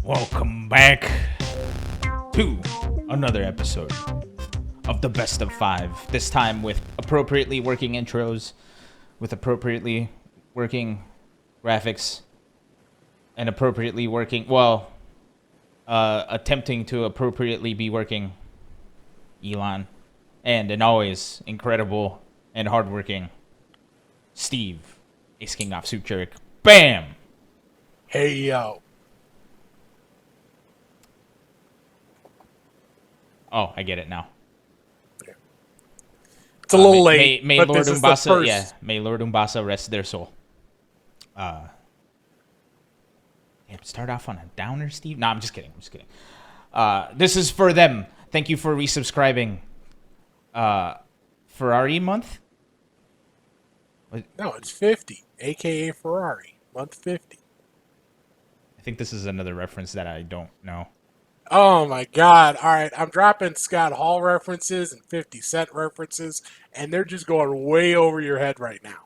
Welcome back to another episode of the Best of 5. This time with appropriately working intros, with appropriately working graphics, and appropriately working, attempting to appropriately be working Elon, and an always incredible and hardworking Steve, Ace King Off Suit Jerk. Bam! Hey, yo. Oh, I get it now. It's a little late, may but Lord this is the Umbasa, first. yeah, may Lord Umbasa rest their soul. Start off on a downer, Steve? No, I'm just kidding. This is for them. Thank you for resubscribing. Ferrari month? No, it's 50, a.k.a. Ferrari. Month 50. I think this is another reference that I don't know. Oh, my God. All right, I'm dropping Scott Hall references and 50 Cent references, and they're just going way over your head right now.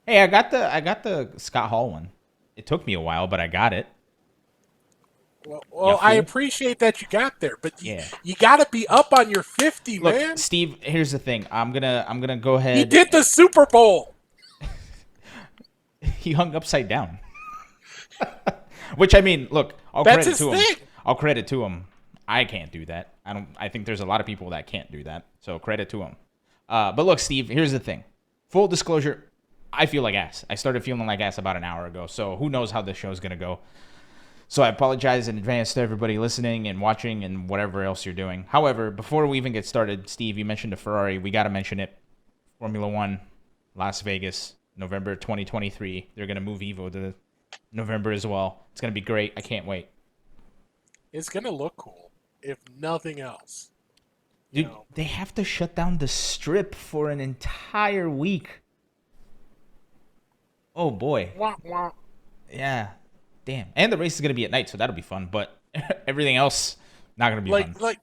Hey, I got the Scott Hall one. It took me a while, but I got it. Well, I appreciate that you got there, but you got to be up on your 50, Look, man. Steve, here's the thing. I'm gonna go ahead. He did the Super Bowl. He hung upside down. Which, I mean, look, I'll That's credit to his him. thing. I'll credit to him. I can't do that. I think there's a lot of people that can't do that. So credit to him. But look, Steve, here's the thing. Full disclosure, I feel like ass. I started feeling like ass about an hour ago. So who knows how this show's going to go. So I apologize in advance to everybody listening and watching and whatever else you're doing. However, before we even get started, Steve, you mentioned a Ferrari. We got to mention it. Formula One, Las Vegas, November 2023. They're going to move Evo to November as well. It's going to be great. I can't wait. It's going to look cool, if nothing else. Dude, they have to shut down the strip for an entire week. Oh, boy. Wah, wah. Yeah. Damn. And the race is going to be at night, so that'll be fun. But everything else, not going to be fun.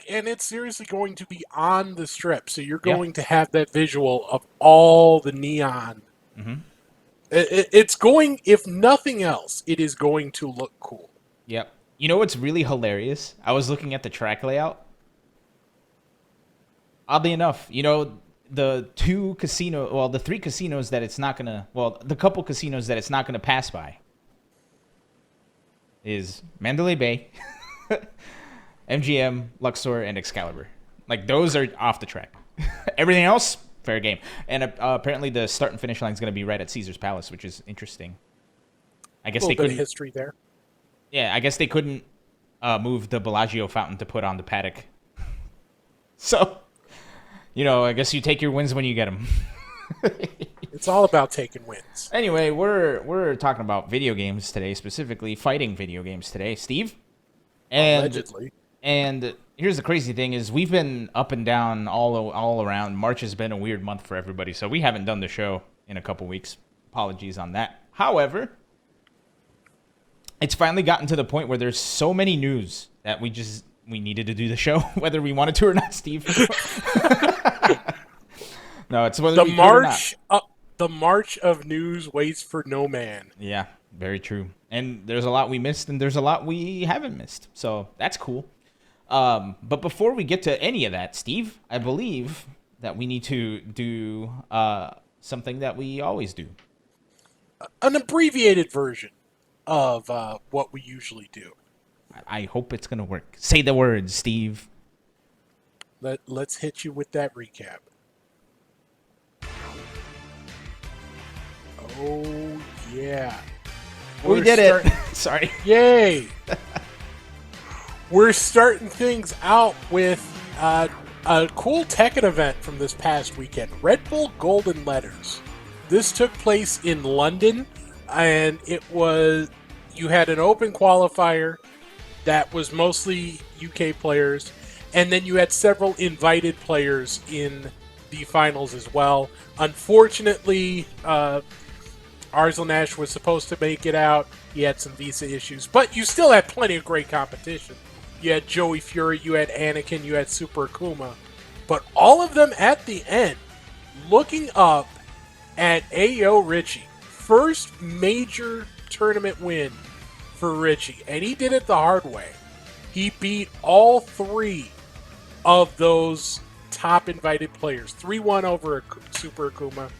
And it's seriously going to be on the strip, so you're going to have that visual of all the neon. Mm-hmm. It's going, if nothing else, it is going to look cool. Yep. You know what's really hilarious? I was looking at the track layout. Oddly enough, the three casinos that it's not going to, the couple casinos that it's not going to pass by is Mandalay Bay, MGM, Luxor, and Excalibur. Like, those are off the track. Everything else, fair game. And apparently the start and finish line is going to be right at Caesar's Palace, which is interesting. I guess they couldn't. History there. Yeah, I guess they couldn't move the Bellagio fountain to put on the paddock. So, I guess you take your wins when you get them. It's all about taking wins. Anyway, we're talking about video games today, specifically fighting video games today, Steve. And, allegedly. And here's the crazy thing is we've been up and down all around. March has been a weird month for everybody, so we haven't done the show in a couple weeks. Apologies on that. However, it's finally gotten to the point where there's so many news that we needed to do the show, whether we wanted to or not, Steve. No, it's whether we could or not. The march of news waits for no man. Yeah, very true. And there's a lot we missed, and there's a lot we haven't missed. So that's cool. But before we get to any of that, Steve, I believe that we need to do something that we always do. An abbreviated version of what we usually do. I hope it's going to work. Say the words, Steve. Let's hit you with that recap. Oh, yeah. We did it. Sorry. Yay. We're starting things out with a cool Tekken event from this past weekend. Red Bull Golden Letters. This took place in London, and you had an open qualifier that was mostly UK players, and then you had several invited players in the finals as well. Unfortunately, Arslan Nash was supposed to make it out. He had some visa issues, but you still had plenty of great competition. You had Joey Fury, you had Anakin, you had Super Akuma. But all of them at the end, looking up at Ayo Richie. First major tournament win for Richie, and he did it the hard way. He beat all 3 of those top invited players. 3-1 over Super Akuma,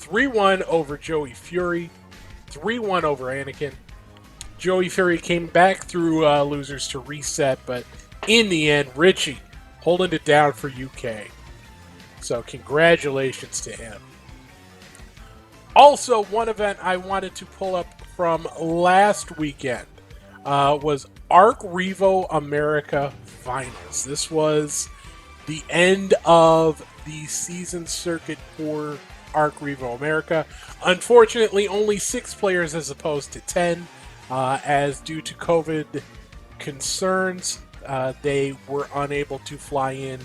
3-1 over Joey Fury, 3-1 over Anakin. Joey Fury came back through losers to reset, but in the end, Richie holding it down for UK. So congratulations to him. Also, one event I wanted to pull up from last weekend was ArcRevo America Finals. This was the end of the season circuit for ArcRevo America. Unfortunately, only 6 players as opposed to 10, as due to COVID concerns, they were unable to fly in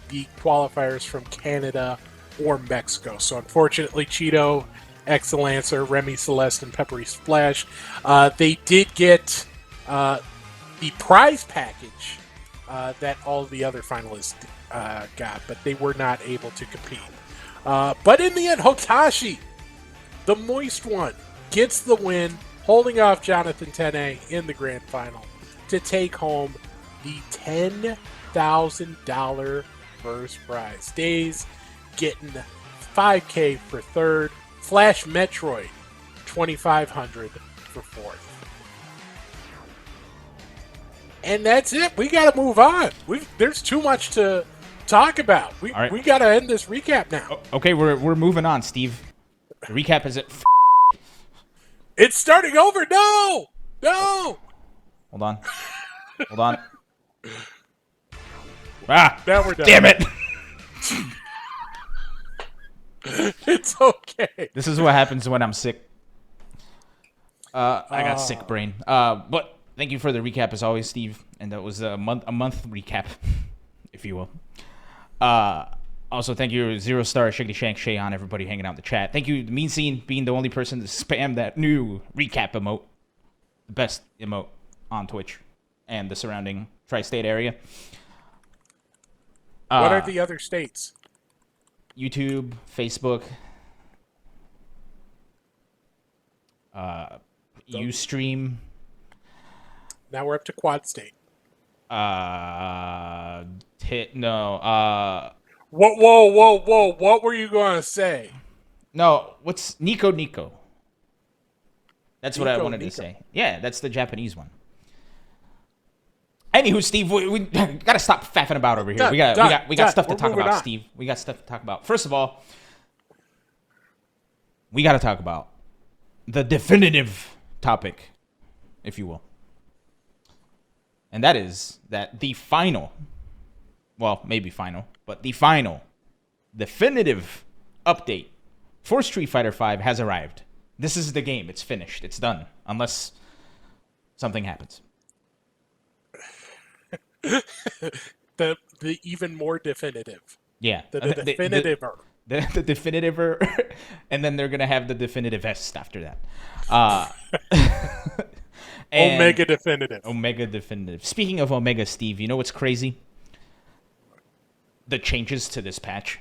the qualifiers from Canada or Mexico. So unfortunately, Cheeto, Excelancer, Remy Celeste, and Peppery Splash, they did get the prize package that all the other finalists got, but they were not able to compete. But in the end, Hotashi, the moist one, gets the win, holding off Jonathan Tene in the grand final to take home the $10,000 first prize. Days getting $5K for third. Flash Metroid, $2,500 for fourth. And that's it. We got to move on. There's too much to talk about. We got to end this recap now. Okay, we're moving on, Steve. The recap is it. It's starting over. No. Hold on. Now we're done. Damn it. It's okay. This is what happens when I'm sick. I got sick brain. But thank you for the recap as always, Steve. And that was a month recap, if you will. Also, thank you, Zero Star, Shiggity Shank, Shayon, everybody hanging out in the chat. Thank you, Mean Scene, being the only person to spam that new recap emote. The best emote on Twitch and the surrounding tri-state area. What are the other states? YouTube, Facebook, Ustream. Now we're up to Quad State. Whoa. What were you going to say? No, what's Nico? That's what I wanted Nico. to say. Yeah, that's the Japanese one. Anywho, Steve, we gotta stop faffing about over here. We got stuff to talk about, Steve. We got stuff to talk about. First of all, we gotta talk about the definitive topic, if you will. And that is that the final, well, maybe final, but the final definitive update for Street Fighter V has arrived. This is the game. It's finished. It's done. Unless something happens. the even more definitive. Yeah. The definitive. The definitive, and then they're going to have the definitive S after that. Omega Definitive. Omega Definitive. Speaking of Omega, Steve, you know what's crazy? The changes to this patch.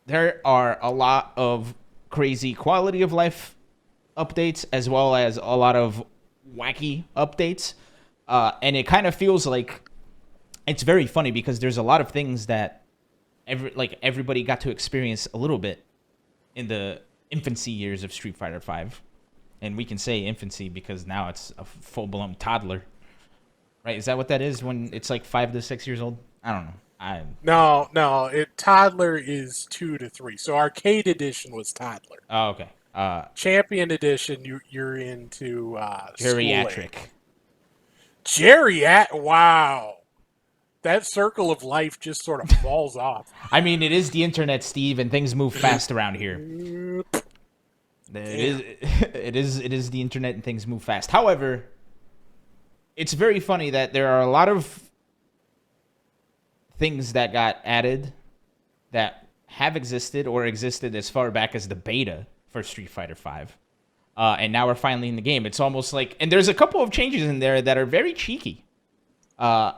There are a lot of crazy quality of life updates, as well as a lot of wacky updates. And it kind of feels like it's very funny because there's a lot of things that everybody got to experience a little bit in the infancy years of Street Fighter V. And we can say infancy because now it's a full-blown toddler. Right? Is that what that is when it's like 5 to 6 years old? I don't know. No. Toddler is 2 to 3. So Arcade Edition was toddler. Oh, okay. Champion Edition, you're into geriatric. Wow. That circle of life just sort of falls off. I mean, it is the internet, Steve, and things move fast around here. It is the internet and things move fast. However, it's very funny that there are a lot of things that got added that have existed or existed as far back as the beta for Street Fighter V. And now we're finally in the game. It's almost like... And there's a couple of changes in there that are very cheeky. And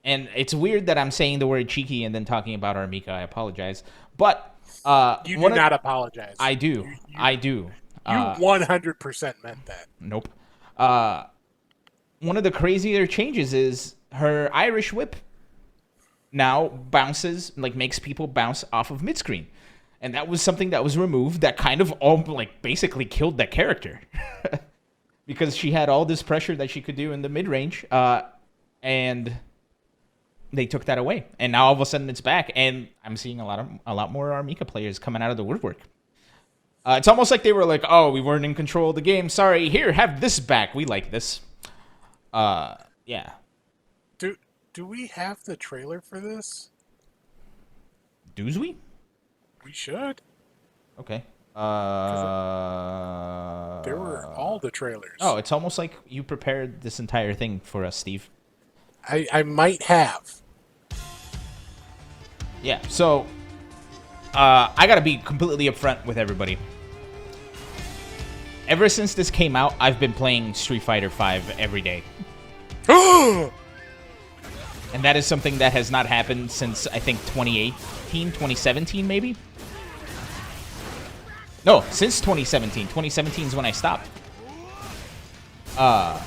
it's weird that I'm saying the word cheeky and then talking about Armika. I apologize. But... you do not apologize. I do. I do. You 100% meant that. Nope. One of the crazier changes is her Irish whip now bounces, like makes people bounce off of mid-screen. And that was something that was removed that kind of basically killed that character. Because she had all this pressure that she could do in the mid-range, and they took that away. And now all of a sudden it's back, and I'm seeing a lot more Armika players coming out of the woodwork. It's almost like they were like, oh, we weren't in control of the game. Sorry, here, have this back. We like this. Yeah. Do we have the trailer for this? Does we? We should. Okay. There were all the trailers. Oh, it's almost like you prepared this entire thing for us, Steve. I might have. Yeah, so I gotta be completely upfront with everybody. Ever since this came out, I've been playing Street Fighter V every day. And that is something that has not happened since, I think, 2018, 2017, maybe? No, since 2017. 2017 is when I stopped. But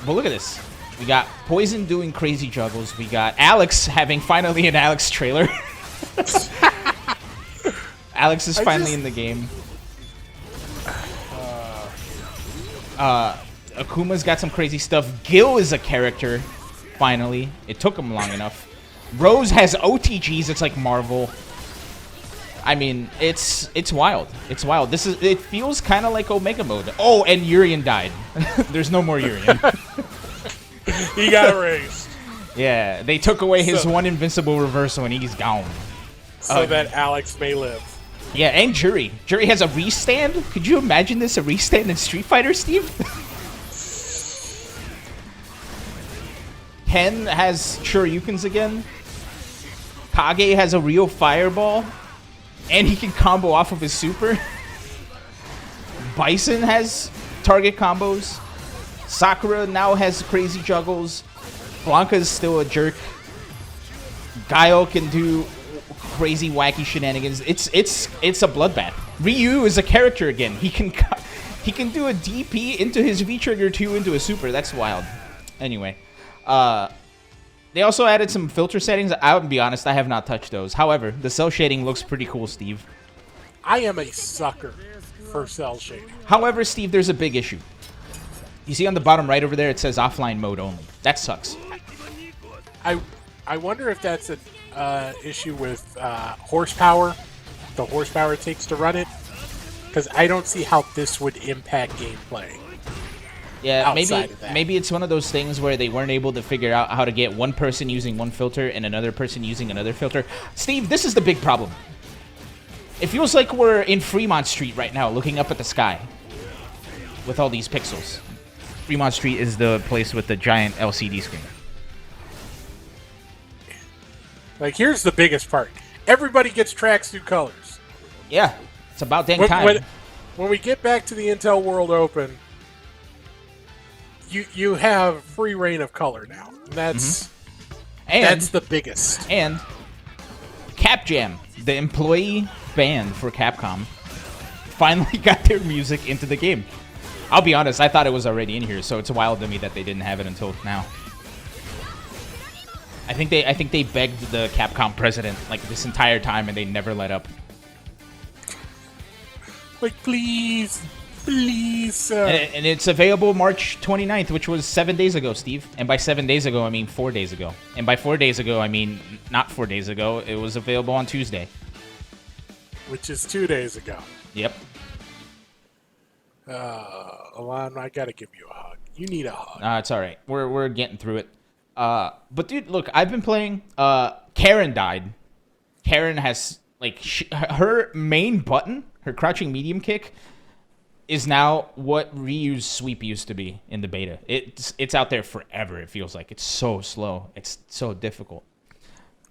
look at this. We got Poison doing crazy juggles. We got Alex having finally an Alex trailer. Alex is finally in the game. Akuma's got some crazy stuff. Gil is a character, finally. It took him long enough. Rose has OTGs. It's like Marvel. I mean, it's wild. It's wild. It feels kind of like Omega mode. Oh, and Urian died. There's no more Urian. He got erased. Yeah, they took away his one invincible reversal and he's gone. So that Alex may live. Yeah, and Jury. Jury has a restand. Could you imagine this, a restand in Street Fighter, Steve? Ken has Shoryukens again. Kage has a real fireball. And he can combo off of his super. Bison has target combos. Sakura now has crazy juggles. Blanca is still a jerk. Guile can do crazy wacky shenanigans. It's a bloodbath. Ryu is a character again. He can do a DP into his V trigger 2 into a super. That's wild. Anyway, they also added some filter settings. I'll be honest, I have not touched those. However, the cell shading looks pretty cool, Steve. I am a sucker for cell shading. However, Steve, there's a big issue. You see on the bottom right over there, it says offline mode only. That sucks. I wonder if that's an issue with horsepower, the horsepower it takes to run it, because I don't see how this would impact gameplay. Yeah, maybe it's one of those things where they weren't able to figure out how to get one person using one filter and another person using another filter. Steve, this is the big problem. It feels like we're in Fremont Street right now, looking up at the sky with all these pixels. Fremont Street is the place with the giant LCD screen. Like, here's the biggest part. Everybody gets tracksuit colors. Yeah, it's about dang time. When we get back to the Intel World Open, you have free reign of color now. That's the biggest. And Cap Jam, the employee band for Capcom, finally got their music into the game. I'll be honest, I thought it was already in here, so it's wild to me that they didn't have it until now. I think they begged the Capcom president like this entire time and they never let up. Like, please, sir. And it's available March 29th, which was 7 days ago, Steve. And by 7 days ago, I mean 4 days ago. And by 4 days ago, I mean not 4 days ago. It was available on Tuesday. Which is 2 days ago. Yep. Alon, I gotta give you a hug. You need a hug. It's all right. We're getting through it. But dude, look, I've been playing. Karen died. Karen has like her main button, her crouching medium kick, is now what Ryu's sweep used to be in the beta. It's out there forever. It feels like it's so slow. It's so difficult.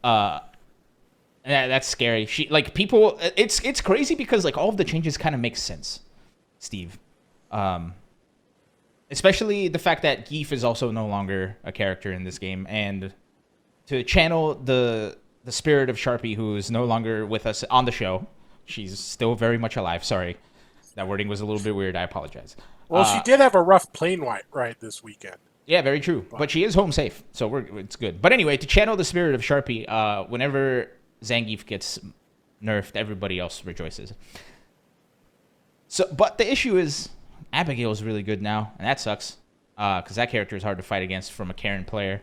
That's scary. People. It's crazy because like all of the changes kind of make sense, Steve. Especially the fact that Geef is also no longer a character in this game, and to channel the spirit of Sharpie, who is no longer with us on the show. She's still very much alive. Sorry, that wording was a little bit weird. I apologize. Well, she did have a rough plane ride this weekend. Yeah, very true. But she is home safe, so it's good. But anyway, to channel the spirit of Sharpie, whenever Zangief gets nerfed, everybody else rejoices. So, but the issue is Abigail is really good now, and that sucks because that character is hard to fight against from a Karen player.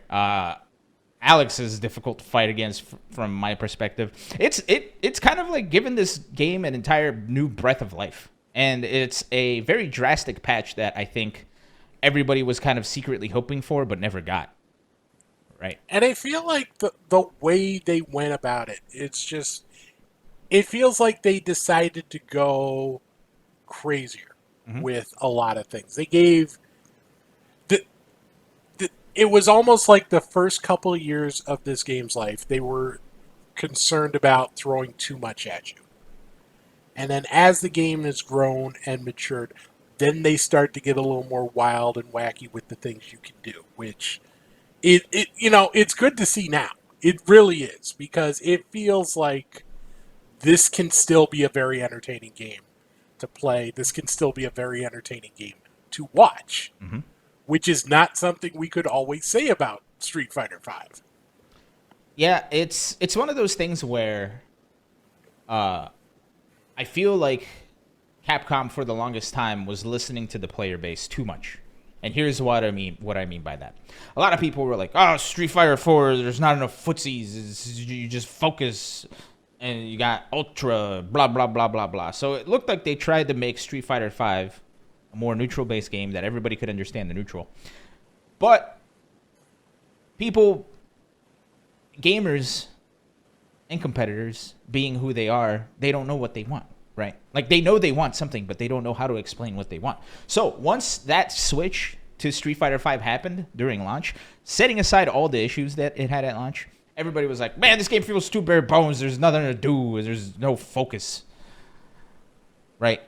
Alex is difficult to fight against from my perspective. It's kind of like giving this game an entire new breath of life, and it's a very drastic patch that I think everybody was kind of secretly hoping for but never got. Right. And I feel like the way they went about it, it feels like they decided to go crazier with a lot of things. They gave it was almost like the first couple of years of this game's life, they were concerned about throwing too much at you. And then as the game has grown and matured, then they start to get a little more wild and wacky with the things you can do, which it's good to see now. It really is, because it feels like this can still be a very entertaining game to play. This can still be a very entertaining game to watch, which is not something we could always say about Street Fighter V. Yeah, it's one of those things where I feel like Capcom for the longest time was listening to the player base too much. And here's what I mean by that. A lot of people were like, oh, Street Fighter 4, there's not enough footsies. You just focus and you got Ultra, blah, blah, blah, blah, blah. So it looked like they tried to make Street Fighter 5 a more neutral-based game that everybody could understand the neutral. But people, gamers and competitors, being who they are, they don't know what they want. Right? Like, they know they want something, but they don't know how to explain what they want. So once that switch to Street Fighter V happened during launch, setting aside all the issues that it had at launch, everybody was like, man, this game feels too bare bones. There's nothing to do. There's no focus. Right?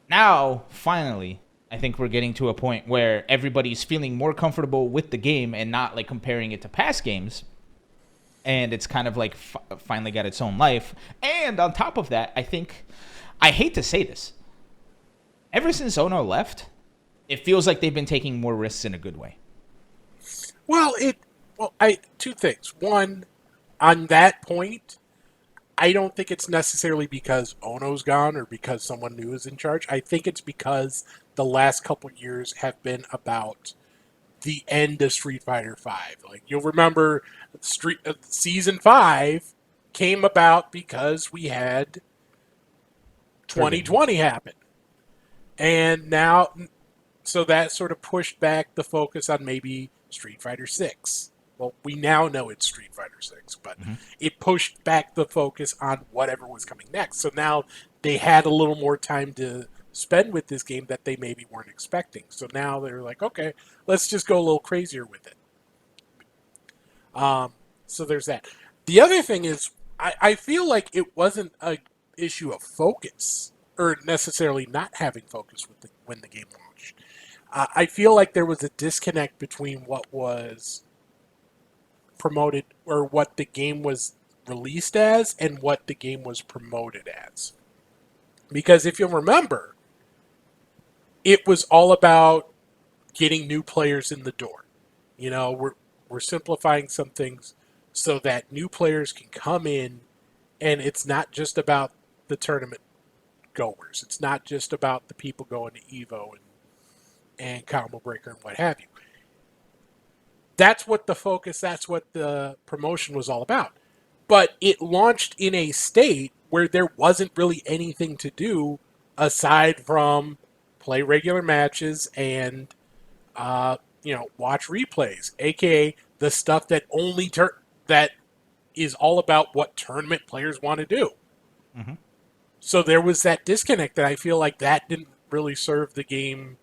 Now, finally, I think we're getting to a point where everybody's feeling more comfortable with the game and not, like, comparing it to past games. And it's kind of like finally got its own life. And on top of that, I think, I hate to say this, ever since Ono left, it feels like they've been taking more risks in a good way. Well, two things. One, on that point, I don't think it's necessarily because Ono's gone or because someone new is in charge. I think it's because the last couple years have been about the end of Street Fighter V. Like, you'll remember Season 5 came about because we had 2020 happen. And now, so that sort of pushed back the focus on maybe Street Fighter 6. Well, we now know it's Street Fighter 6, but it pushed back the focus on whatever was coming next. So now they had a little more time to spend with this game that they maybe weren't expecting. So now they're like, okay, let's just go a little crazier with it. So there's that. The other thing is, I feel like it wasn't an issue of focus, or necessarily not having focus when the game launched. I feel like there was a disconnect between what was promoted, or what the game was released as, and what the game was promoted as. Because if you'll remember, it was all about getting new players in the door. You know, we're simplifying some things so that new players can come in, and it's not just about the tournament goers. It's not just about the people going to EVO and Combo Breaker and what have you. That's what the focus, that's what the promotion was all about. But it launched in a state where there wasn't really anything to do aside from play regular matches and, watch replays, aka the stuff that that is all about what tournament players want to do. So there was that disconnect that I feel like that didn't really serve the game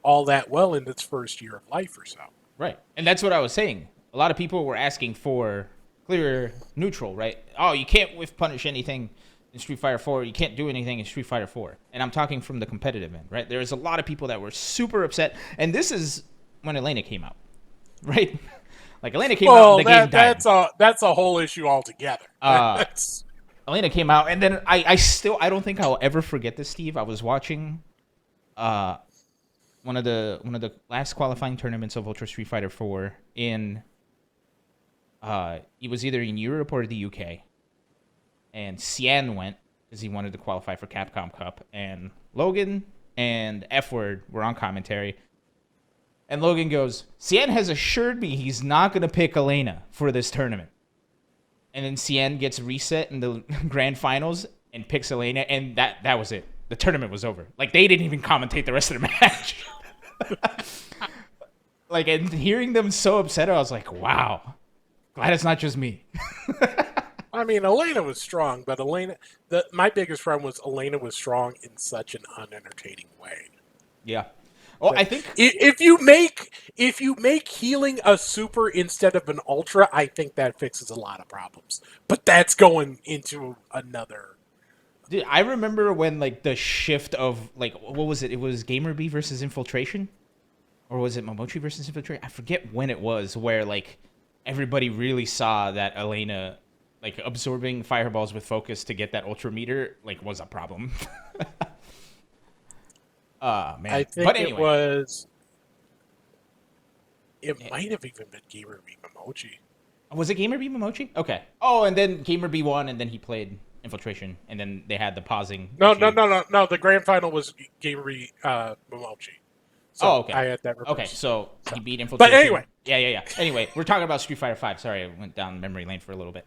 all that well in its first year of life or so. Right. And that's what I was saying. A lot of people were asking for clear neutral, right? Oh, you can't whiff punish anything in Street Fighter 4. You can't do anything in Street Fighter 4. And I'm talking from the competitive end, right? There's a lot of people that were super upset. And this is when Elena came out, right? Like, Elena came out and the game died. That's a whole issue altogether. Elena came out, and then I don't think I'll ever forget this, Steve. I was watching one of the last qualifying tournaments of Ultra Street Fighter 4 in it was either in Europe or the UK. And Cien went because he wanted to qualify for Capcom Cup, and Logan and F Word were on commentary. And Logan goes, "Cien has assured me he's not going to pick Elena for this tournament." And then Cien gets reset in the grand finals and picks Elena, and that was it. The tournament was over. Like, they didn't even commentate the rest of the match. Like, and hearing them so upset, I was like, wow. Glad it's not just me. I mean, Elena was strong, but my biggest problem was Elena was strong in such an unentertaining way. Yeah. Well, I think if you make healing a super instead of an ultra, I think that fixes a lot of problems. But that's going into another. Dude, I remember when, like, the shift of, like, what was it? It was Gamer B versus Infiltration? Or was it Momochi versus Infiltration? I forget when it was, where, like, everybody really saw that Elena, like, absorbing fireballs with focus to get that ultra meter, like, was a problem. Man. I think but anyway. It might have even been Gamer B Momochi. Was it Gamer B Momochi? Okay. Oh, and then Gamer B won, and then he played Infiltration, and then they had the pausing. No. The grand final was Gamer B Momochi. So okay. I had that reversed. Okay, so he beat Infiltration. But anyway. Yeah. Anyway, we're talking about Street Fighter 5. Sorry, I went down memory lane for a little bit.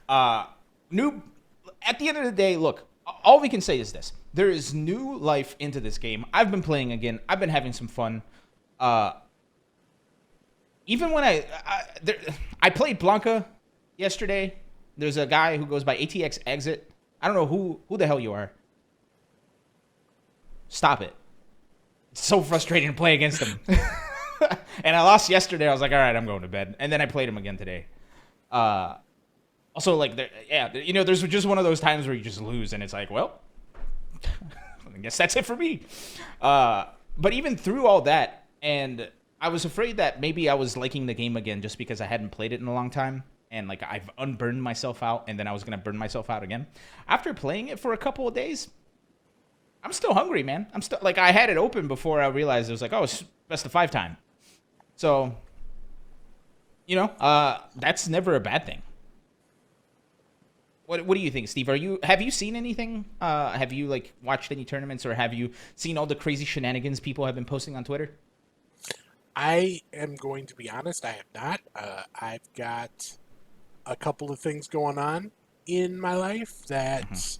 At the end of the day, look, all we can say is this. There is new life into this game. I've been playing again. I've been having some fun. Even when I played Blanca yesterday. There's a guy who goes by ATX Exit. I don't know who the hell you are. Stop it. It's so frustrating to play against him. And I lost yesterday. I was like, all right, I'm going to bed. And then I played him again today. Also, like, there's just one of those times where you just lose, and it's like, well, I guess that's it for me. But even through all that, and I was afraid that maybe I was liking the game again just because I hadn't played it in a long time, and, like, I've unburned myself out, and then I was going to burn myself out again. After playing it for a couple of days, I'm still hungry, man. I'm still, like, I had it open before I realized it was like, oh, it's best of 5 time. So, that's never a bad thing. What do you think, Steve? Have you seen anything? Have you, like, watched any tournaments, or have you seen all the crazy shenanigans people have been posting on Twitter? I am going to be honest, I have not. I've got a couple of things going on in my life that's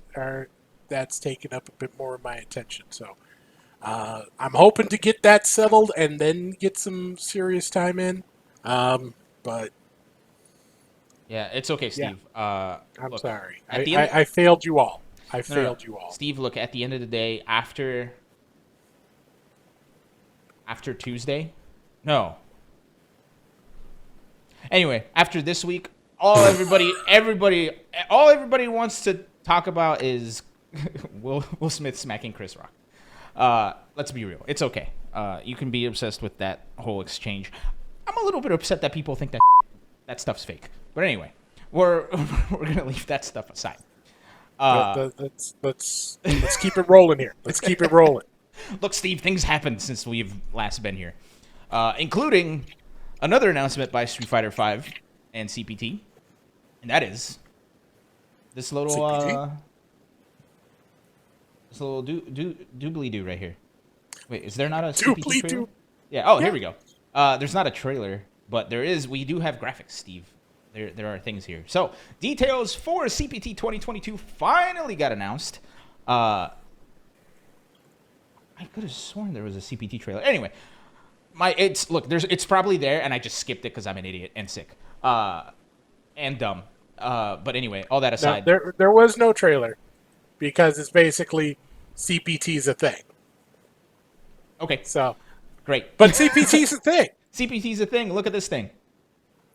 taken up a bit more of my attention. So I'm hoping to get that settled and then get some serious time in. But yeah, it's okay, Steve. Yeah. I'm sorry. I failed you all. I failed you all. Steve, look, at the end of the day, after Tuesday, no. Anyway, after this week, all everybody wants to talk about is Will Smith smacking Chris Rock. Let's be real. It's okay. You can be obsessed with that whole exchange. I'm a little bit upset that people think that stuff's fake. But anyway, we're gonna leave that stuff aside. Let's keep it rolling here. Let's keep it rolling. Look, Steve, things happened since we've last been here, including another announcement by Street Fighter V and CPT, and that is this little doobly-doo right here. Wait, is there not a CPT trailer? Yeah. Oh, here we go. There's not a trailer, but there is. We do have graphics, Steve. There are things here. So details for CPT 2022 finally got announced. I could have sworn there was a CPT trailer. Anyway, it's probably there, and I just skipped it because I'm an idiot and sick, and dumb. But anyway, all that aside, no, there was no trailer because it's basically CPT's a thing. Okay, so great. But CPT's a thing. CPT's a thing. Look at this thing.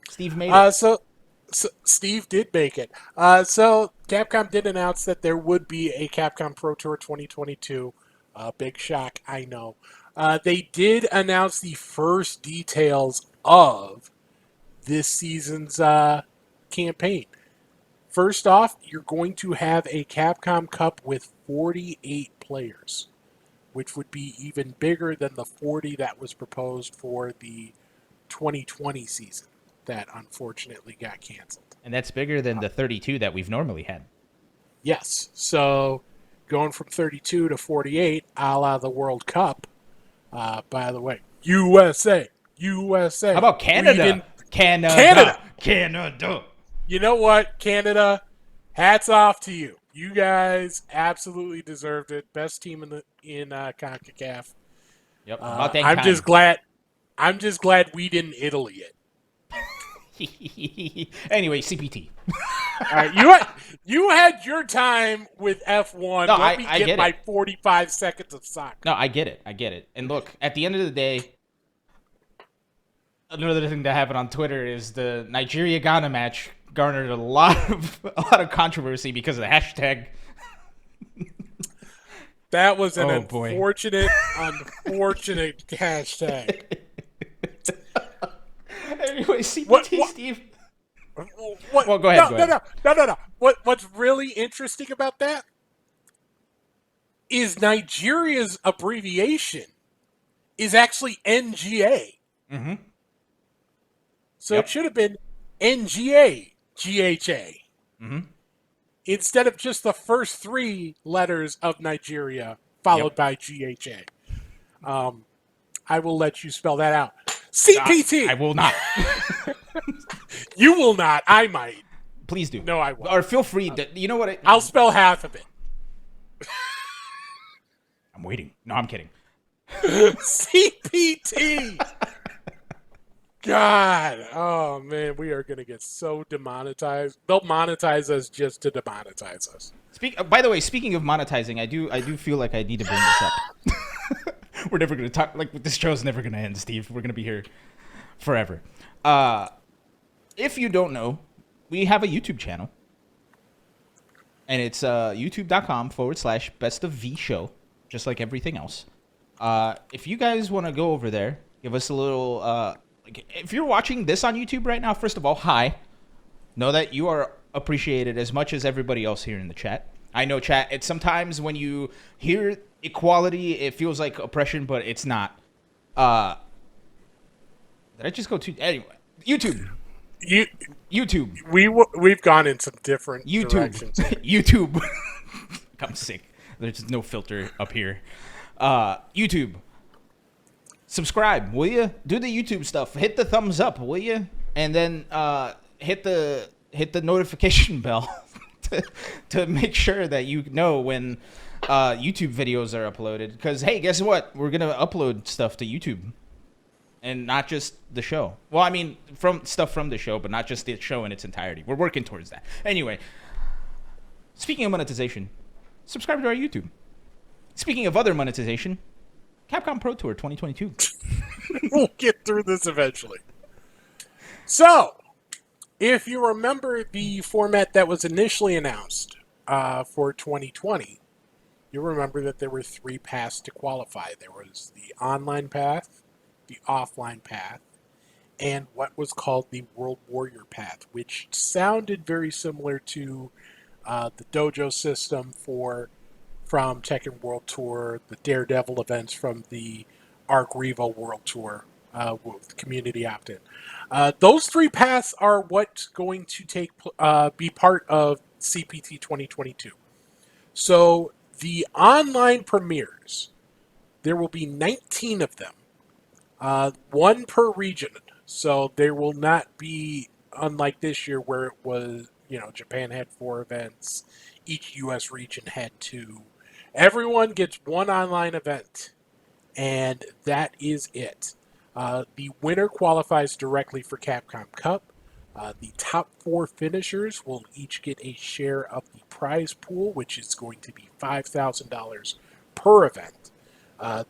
Steve made it. So Steve did make it. So Capcom did announce that there would be a Capcom Pro Tour 2022. Big shock, I know. They did announce the first details of this season's campaign. First off, you're going to have a Capcom Cup with 48 players. which would be even bigger than the 40 that was proposed for the 2020 season that unfortunately got canceled. And that's bigger than the 32 that we've normally had. Yes. So going from 32 to 48, a la the World Cup. By the way, USA. How about Canada? Canada. You know what, Canada? Hats off to you. You guys absolutely deserved it. Best team in CONCACAF. Yep. I'm just glad we didn't Italy it. Anyway, CPT. All right, you had your time with F1. No, Let me I get get my it. 45 seconds of soccer. No, I get it. And look, at the end of the day, another thing that happened on Twitter is the Nigeria-Ghana match garnered a lot of controversy because of the hashtag. That was an unfortunate hashtag. Anyway, CPT, Steve. What? Well, go ahead. No. What's really interesting about that is Nigeria's abbreviation is actually NGA. Mm-hmm. So It should have been NGA GHA. Mm-hmm. Instead of just the first three letters of Nigeria followed by GHA. I will let you spell that out. CPT! I will not. You will not. I might. Please do. No, I won't. Or feel free. You know what? I'll spell half of it. I'm waiting. No, I'm kidding. CPT! God. Oh, man. We are going to get so demonetized. They'll monetize us just to demonetize us. By the way, speaking of monetizing, I do feel like I need to bring this up. We're never going to talk. Like, this show's never going to end, Steve. We're going to be here forever. If you don't know, we have a YouTube channel. And it's youtube.com/bestofvshow, just like everything else. If you guys want to go over there, give us a little... if you're watching this on YouTube right now, first of all, hi. Know that you are appreciated as much as everybody else here in the chat. I know, chat, it's sometimes when you hear equality, it feels like oppression, but it's not. Did I just go to... Anyway, YouTube. YouTube. We've gone in some different directions. YouTube. I'm sick. There's no filter up here. YouTube. Subscribe, will you? Do the YouTube stuff. Hit the thumbs up, will you? And then hit the notification bell to make sure that you know when YouTube videos are uploaded. Because, hey, guess what? We're going to upload stuff to YouTube. And not just the show. Well, I mean, from the show, but not just the show in its entirety. We're working towards that. Anyway, speaking of monetization, subscribe to our YouTube. Speaking of other monetization, Capcom Pro Tour 2022. We'll get through this eventually. So, if you remember the format that was initially announced for 2020, you'll remember that there were 3 paths to qualify. There was the online path, the offline path, and what was called the World Warrior path, which sounded very similar to the dojo system from Tekken World Tour, the Daredevil events from the ArcRevo World Tour with community opt-in. Those 3 paths are what's going to be part of CPT 2022. So the online premieres, there will be 19 of them. 1 per region. So there will not be, unlike this year where it was, Japan had 4 events, each U.S. region had 2. Everyone gets 1 online event, and that is it. The winner qualifies directly for Capcom Cup. The top 4 finishers will each get a share of the prize pool, which is going to be $5,000 per event.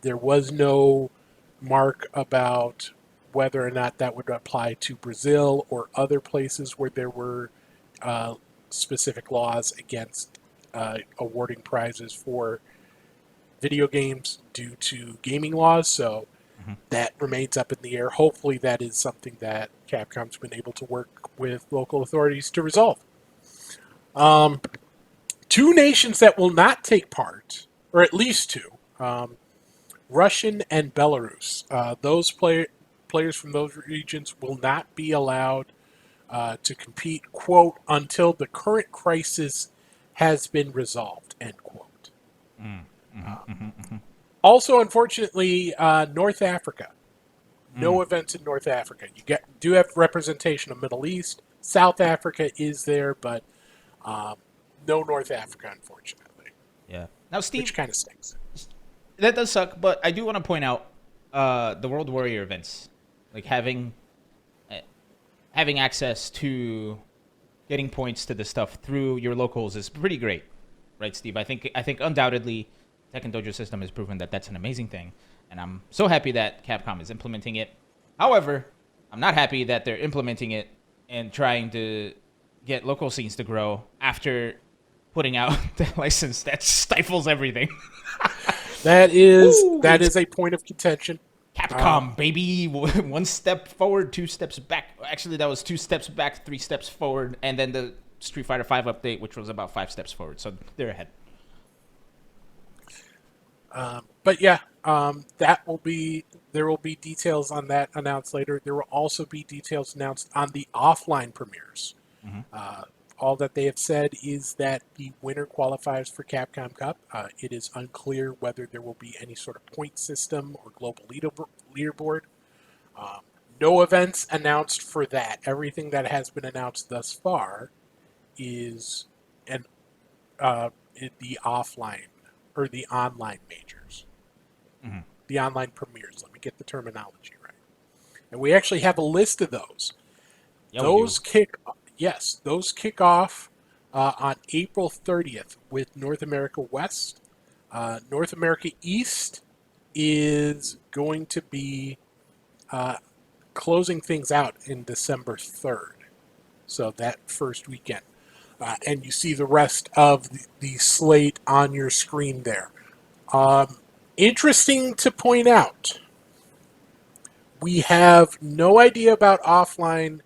There was no mark about whether or not that would apply to Brazil or other places where there were specific laws against awarding prizes for video games due to gaming laws, so that remains up in the air. Hopefully that is something that Capcom's been able to work with local authorities to resolve. 2 nations that will not take part, or at least 2, Russian and Belarus. Those players from those regions will not be allowed to compete, quote, until the current crisis has been resolved, end quote. Also, unfortunately, North Africa. No events in North Africa. You do have representation of Middle East. South Africa is there, but no North Africa, unfortunately. Yeah. Now, Steve, which kind of stinks. That does suck, but I do want to point out the World Warrior events, like having access to getting points to the stuff through your locals is pretty great, right, Steve? I think undoubtedly Tekken Dojo system has proven that that's an amazing thing, and I'm so happy that Capcom is implementing it. However, I'm not happy that they're implementing it and trying to get local scenes to grow after putting out the license that stifles everything. That is a point of contention. Capcom, baby. 1 step forward, 2 steps back. Actually, that was 2 steps back, 3 steps forward, and then the Street Fighter V update, which was about 5 steps forward. So they're ahead. But yeah, there will be details on that announced later. There will also be details announced on the offline premieres. All that they have said is that the winner qualifies for Capcom Cup. It is unclear whether there will be any sort of point system or global leaderboard. No events announced for that. Everything that has been announced thus far is the offline or the online majors. The online premieres. Let me get the terminology right. And we actually have a list of those. Yeah, those kick off on April 30th with North America West. North America East is going to be closing things out in December 3rd. So that first weekend. And you see the rest of the slate on your screen there. Interesting to point out, we have no idea about offline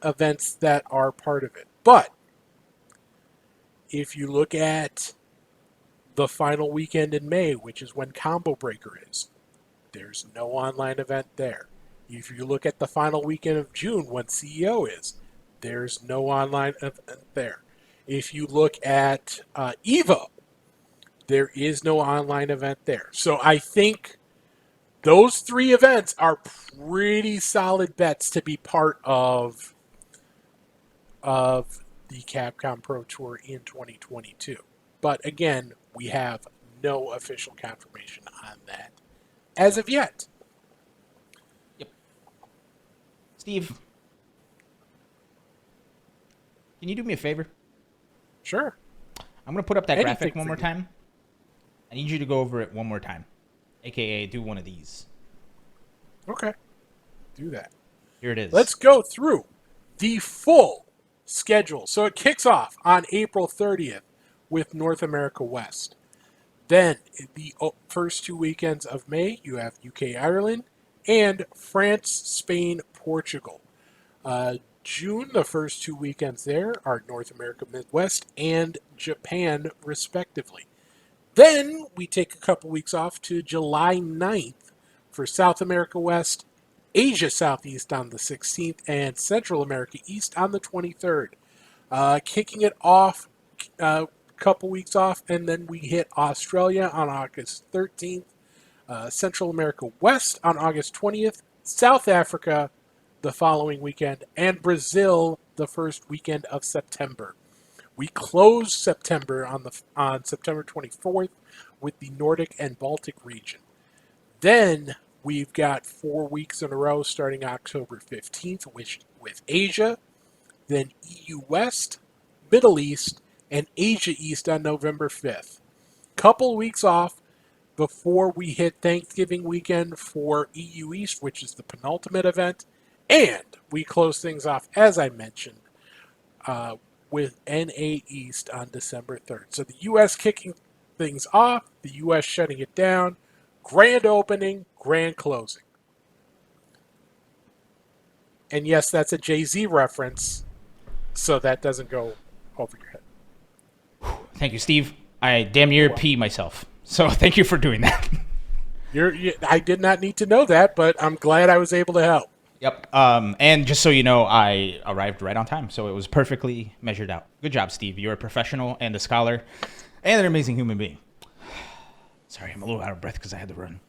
events that are part of it. But if you look at the final weekend in May, which is when Combo Breaker is, there's no online event there. If you look at the final weekend of June when CEO is, there's no online event there. If you look at EVO, there is no online event there. So I think those 3 events are pretty solid bets to be part of the Capcom Pro Tour in 2022. But again, we have no official confirmation on that as of yet. Yep. Steve, can you do me a favor? Sure. I'm going to put up that Anything graphic one for more you. time. I need you to go over it one more time, a.k.a. do one of these. Okay. Do that. Here it is. Let's go through the full schedule. So it kicks off on April 30th with North America West. Then, the first 2 weekends of May, you have UK, Ireland, and France, Spain, Portugal. June, the first 2 weekends there are North America Midwest and Japan, respectively. Then we take a couple weeks off to July 9th for South America West, Asia Southeast on the 16th, and Central America East on the 23rd. Kicking it off, a couple weeks off, and then we hit Australia on August 13th, Central America West on August 20th, South Africa the following weekend, and Brazil the first weekend of September. We close September on September 24th with the Nordic and Baltic region. Then we've got 4 weeks in a row starting October 15th with Asia, then EU West, Middle East, and Asia East on November 5th. Couple weeks off before we hit Thanksgiving weekend for EU East, which is the penultimate event. And we close things off, as I mentioned, with NA East on December 3rd. So the U.S. kicking things off, the U.S. shutting it down, grand opening, grand closing. And yes, that's a Jay-Z reference, so that doesn't go over your head. Thank you, Steve. I damn near pee myself. So thank you for doing that. I did not need to know that, but I'm glad I was able to help. Yep. And just so you know, I arrived right on time, so it was perfectly measured out. Good job, Steve. You're a professional and a scholar and an amazing human being. Sorry, I'm a little out of breath because I had to run.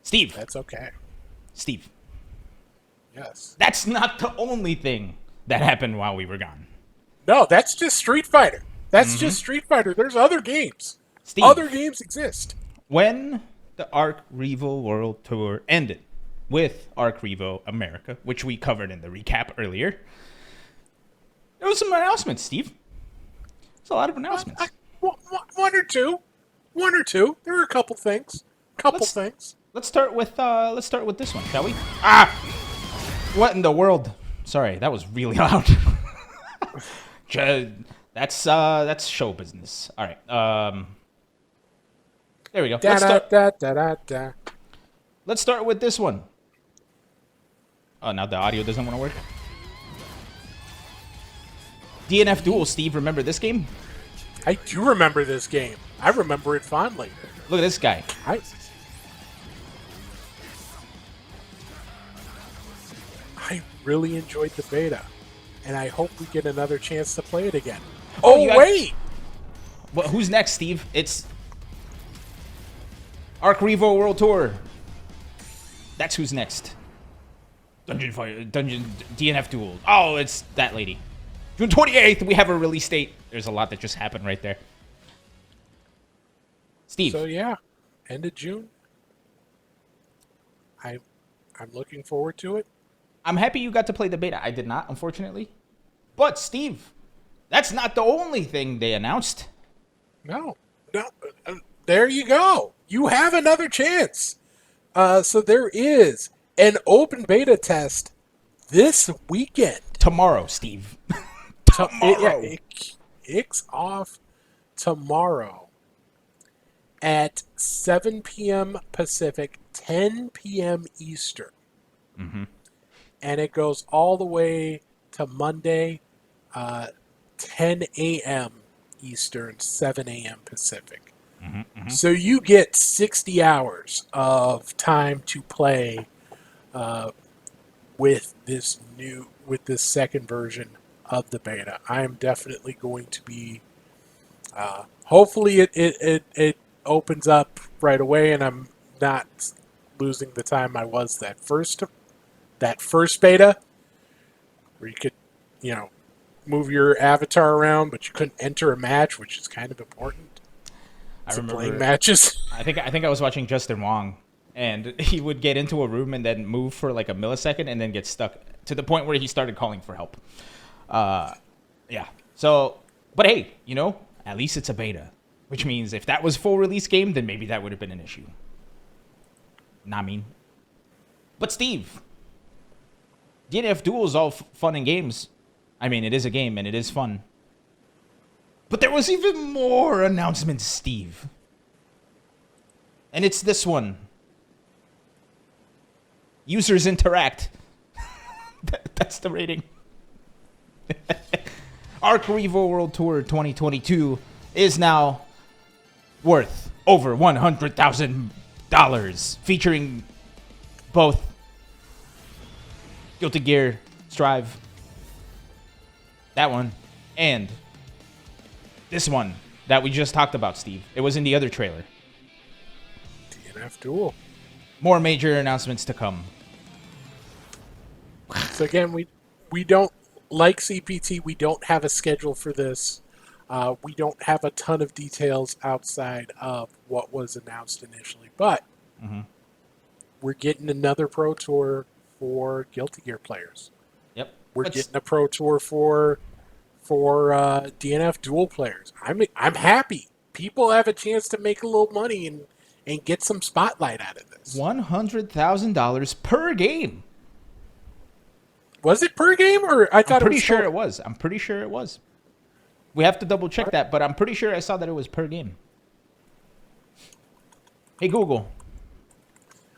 Steve. That's okay. Steve. Yes. That's not the only thing that happened while we were gone. No, that's just Street Fighter. That's just Street Fighter. There's other games. Steve, Other games exist. when the ArcRevo World Tour ended with ArcRevo America, which we covered in the recap earlier, there was some announcements, Steve. There's a lot of announcements. One or two. One or two. There were a couple things. Things. Let's start with this one, shall we? Ah! What in the world? Sorry, that was really loud. That's show business. All right. There we go. Let's start with this one. Oh, now the audio doesn't want to work. DNF Duel, Steve. Remember this game? I do remember this game. I remember it fondly. Look at this guy. I really enjoyed the beta, and I hope we get another chance to play it again. Wait! Well, who's next, Steve? It's ArcRevo World Tour. That's who's next. DNF Duel. Oh, it's that lady. June 28th, we have a release date. There's a lot that just happened right there. Steve. So yeah, end of June. I'm looking forward to it. I'm happy you got to play the beta. I did not, unfortunately. But Steve, that's not the only thing they announced. No. There you go. You have another chance. So there is an open beta test this weekend. Tomorrow, Steve. Tomorrow. It kicks off tomorrow at 7 p.m. Pacific, 10 p.m. Eastern. Mm-hmm. And it goes all the way to Monday, 10 a.m. Eastern, 7 a.m. Pacific. Mm-hmm, mm-hmm. So you get 60 hours of time to play with this second version of the beta. I am definitely going to be. Hopefully, it opens up right away, and I'm not losing the time I was that first beta, where you could, move your avatar around, but you couldn't enter a match, which is kind of important. I remember playing matches. I think I was watching Justin Wong, and he would get into a room and then move for like a millisecond and then get stuck to the point where he started calling for help. Yeah. So, but hey, at least it's a beta, which means if that was full release game, then maybe that would have been an issue. Not mean. But Steve, DNF Duel is all fun and games. I mean, it is a game and it is fun. But there was even more announcements, Steve. And it's this one. Users interact. That's the rating. ArcRevo World Tour 2022 is now worth over $100,000, featuring both Guilty Gear Strive, that one, and this one that we just talked about, Steve. It was in the other trailer. DNF Duel. More major announcements to come. So again, we don't, like CPT, we don't have a schedule for this. We don't have a ton of details outside of what was announced initially, but we're getting another Pro Tour for Guilty Gear players. Yep. We're getting a Pro Tour for DNF Duel players. I'm happy. People have a chance to make a little money and get some spotlight out of this. $100,000 per game. Was it per game, or I thought I'm pretty it was sure it was. I'm pretty sure it was. We have to double check that, but I'm pretty sure I saw that it was per game. Hey Google.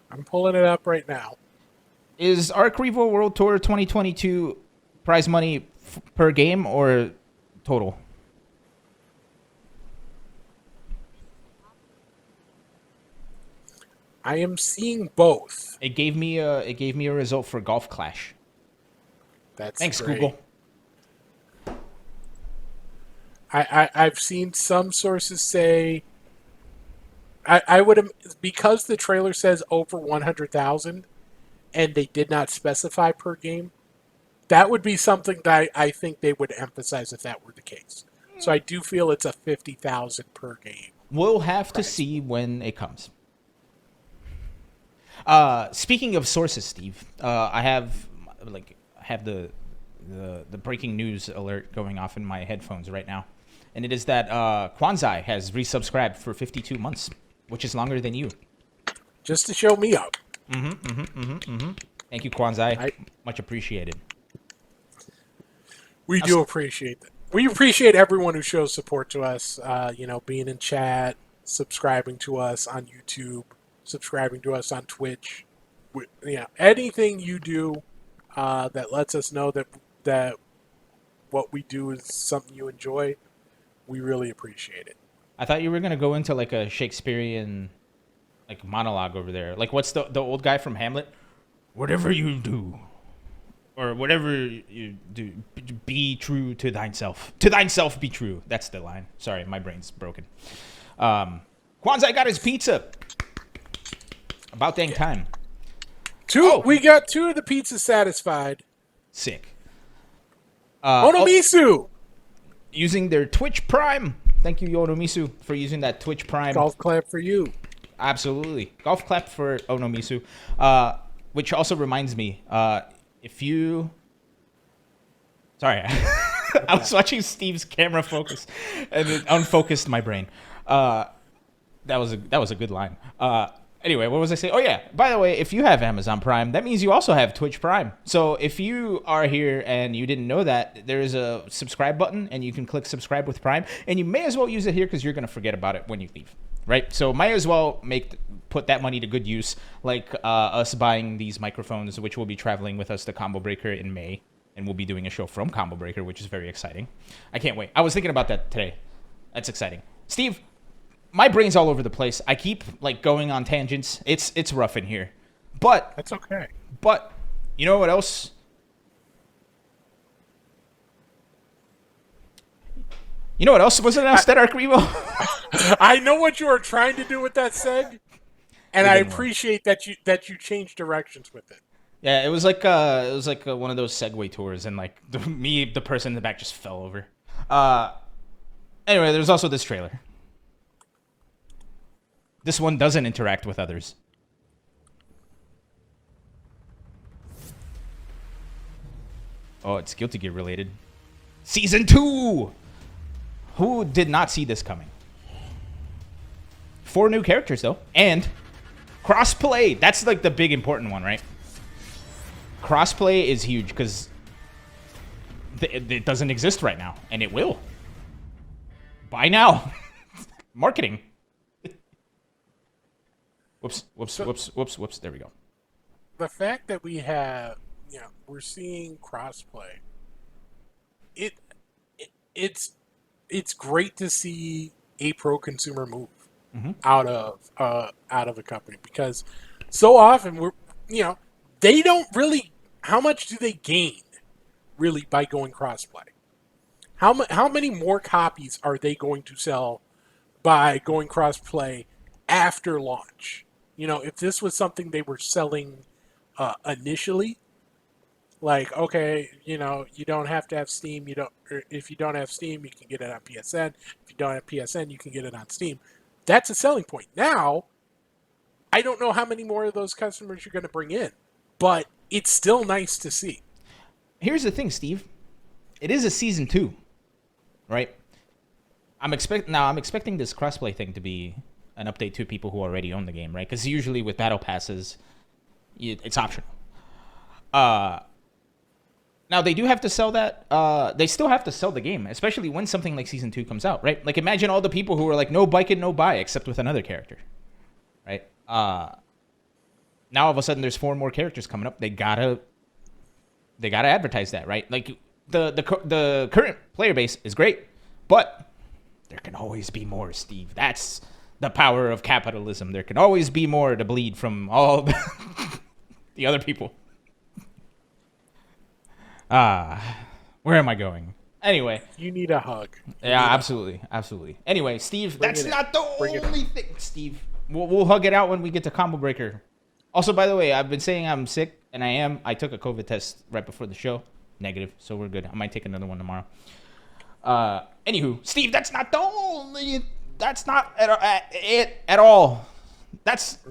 I'm pulling it up right now. Is ArcRevo World Tour 2022 prize money per game or total? I am seeing both. It gave me a result for Golf Clash. Thanks, great. Google. I've seen some sources say I would, because the trailer says over 100,000 and they did not specify per game. That would be something that I think they would emphasize if that were the case. So I do feel it's a 50,000 per game. We'll have to see when it comes. Speaking of sources, Steve, I have the breaking news alert going off in my headphones right now, and it is that Kwanzai has resubscribed for 52 months, which is longer than you. Just to show me up. Thank you, Kwanzai. Much appreciated. We do appreciate that. We appreciate everyone who shows support to us. Being in chat, subscribing to us on YouTube, subscribing to us on Twitch. Anything you do that lets us know that what we do is something you enjoy, we really appreciate it. I thought you were gonna go into like a Shakespearean monologue over there. Like, what's the old guy from Hamlet? Whatever you do, or whatever you do, be true to thyself. To thyself be true. That's the line. Sorry, my brain's broken. Kwanzaa got his pizza. About dang time. We got 2 of the pizzas satisfied. Sick. Onomisu! Using their Twitch Prime. Thank you, Onomisu, for using that Twitch Prime. Golf clap for you. Absolutely. Golf clap for Onomisu. Which also reminds me, if you... Sorry. I was watching Steve's camera focus, and it unfocused my brain. That was a good line. Anyway, what was I saying? Oh, yeah. By the way, if you have Amazon Prime, that means you also have Twitch Prime. So if you are here and you didn't know that, there is a subscribe button, and you can click subscribe with Prime. And you may as well use it here because you're going to forget about it when you leave, right? So might as well put that money to good use, like us buying these microphones, which will be traveling with us to Combo Breaker in May. And we'll be doing a show from Combo Breaker, which is very exciting. I can't wait. I was thinking about that today. That's exciting. Steve, my brain's all over the place. I keep going on tangents. It's rough in here, but that's okay. But you know what else? You know what else was announced at ArcRevo? I know what you were trying to do with that seg, and I appreciate that you changed directions with it. Yeah, it was like one of those Segway tours, and the person in the back just fell over. Anyway, there's also this trailer. This one doesn't interact with others. Oh, it's Guilty Gear related. Season 2! Who did not see this coming? 4 new characters, though. And crossplay. That's the big important one, right? Crossplay is huge because it doesn't exist right now. And it will. Buy now. Marketing. Whoops. There we go. The fact that we have, we're seeing crossplay. It's great to see a pro consumer move out of a company, because so often they don't really. How much do they gain really by going crossplay? How many more copies are they going to sell by going crossplay after launch? If this was something they were selling initially, okay, you don't have to have Steam. If you don't have Steam, you can get it on PSN. If you don't have PSN, you can get it on Steam. That's a selling point. Now, I don't know how many more of those customers you're going to bring in, but it's still nice to see. Here's the thing, Steve. It is a season 2, right? I'm expecting this crossplay thing to be an update to people who already own the game, right? Because usually with battle passes, it's optional. Now they do have to sell that. They still have to sell the game, especially when something like season 2 comes out, right? Imagine all the people who are no bike and no buy except with another character, right? Now all of a sudden there's 4 more characters coming up. They gotta advertise that, right? The current player base is great, but there can always be more, Steve. That's the power of capitalism. There can always be more to bleed from all the other people. Where am I going? Anyway. You need a hug. Absolutely. Anyway, Steve, that's not the only thing, Steve. We'll hug it out when we get to Combo Breaker. Also, by the way, I've been saying I'm sick, and I am. I took a COVID test right before the show. Negative, so we're good. I might take another one tomorrow. Anywho, Steve, that's not the only... That's not it at all.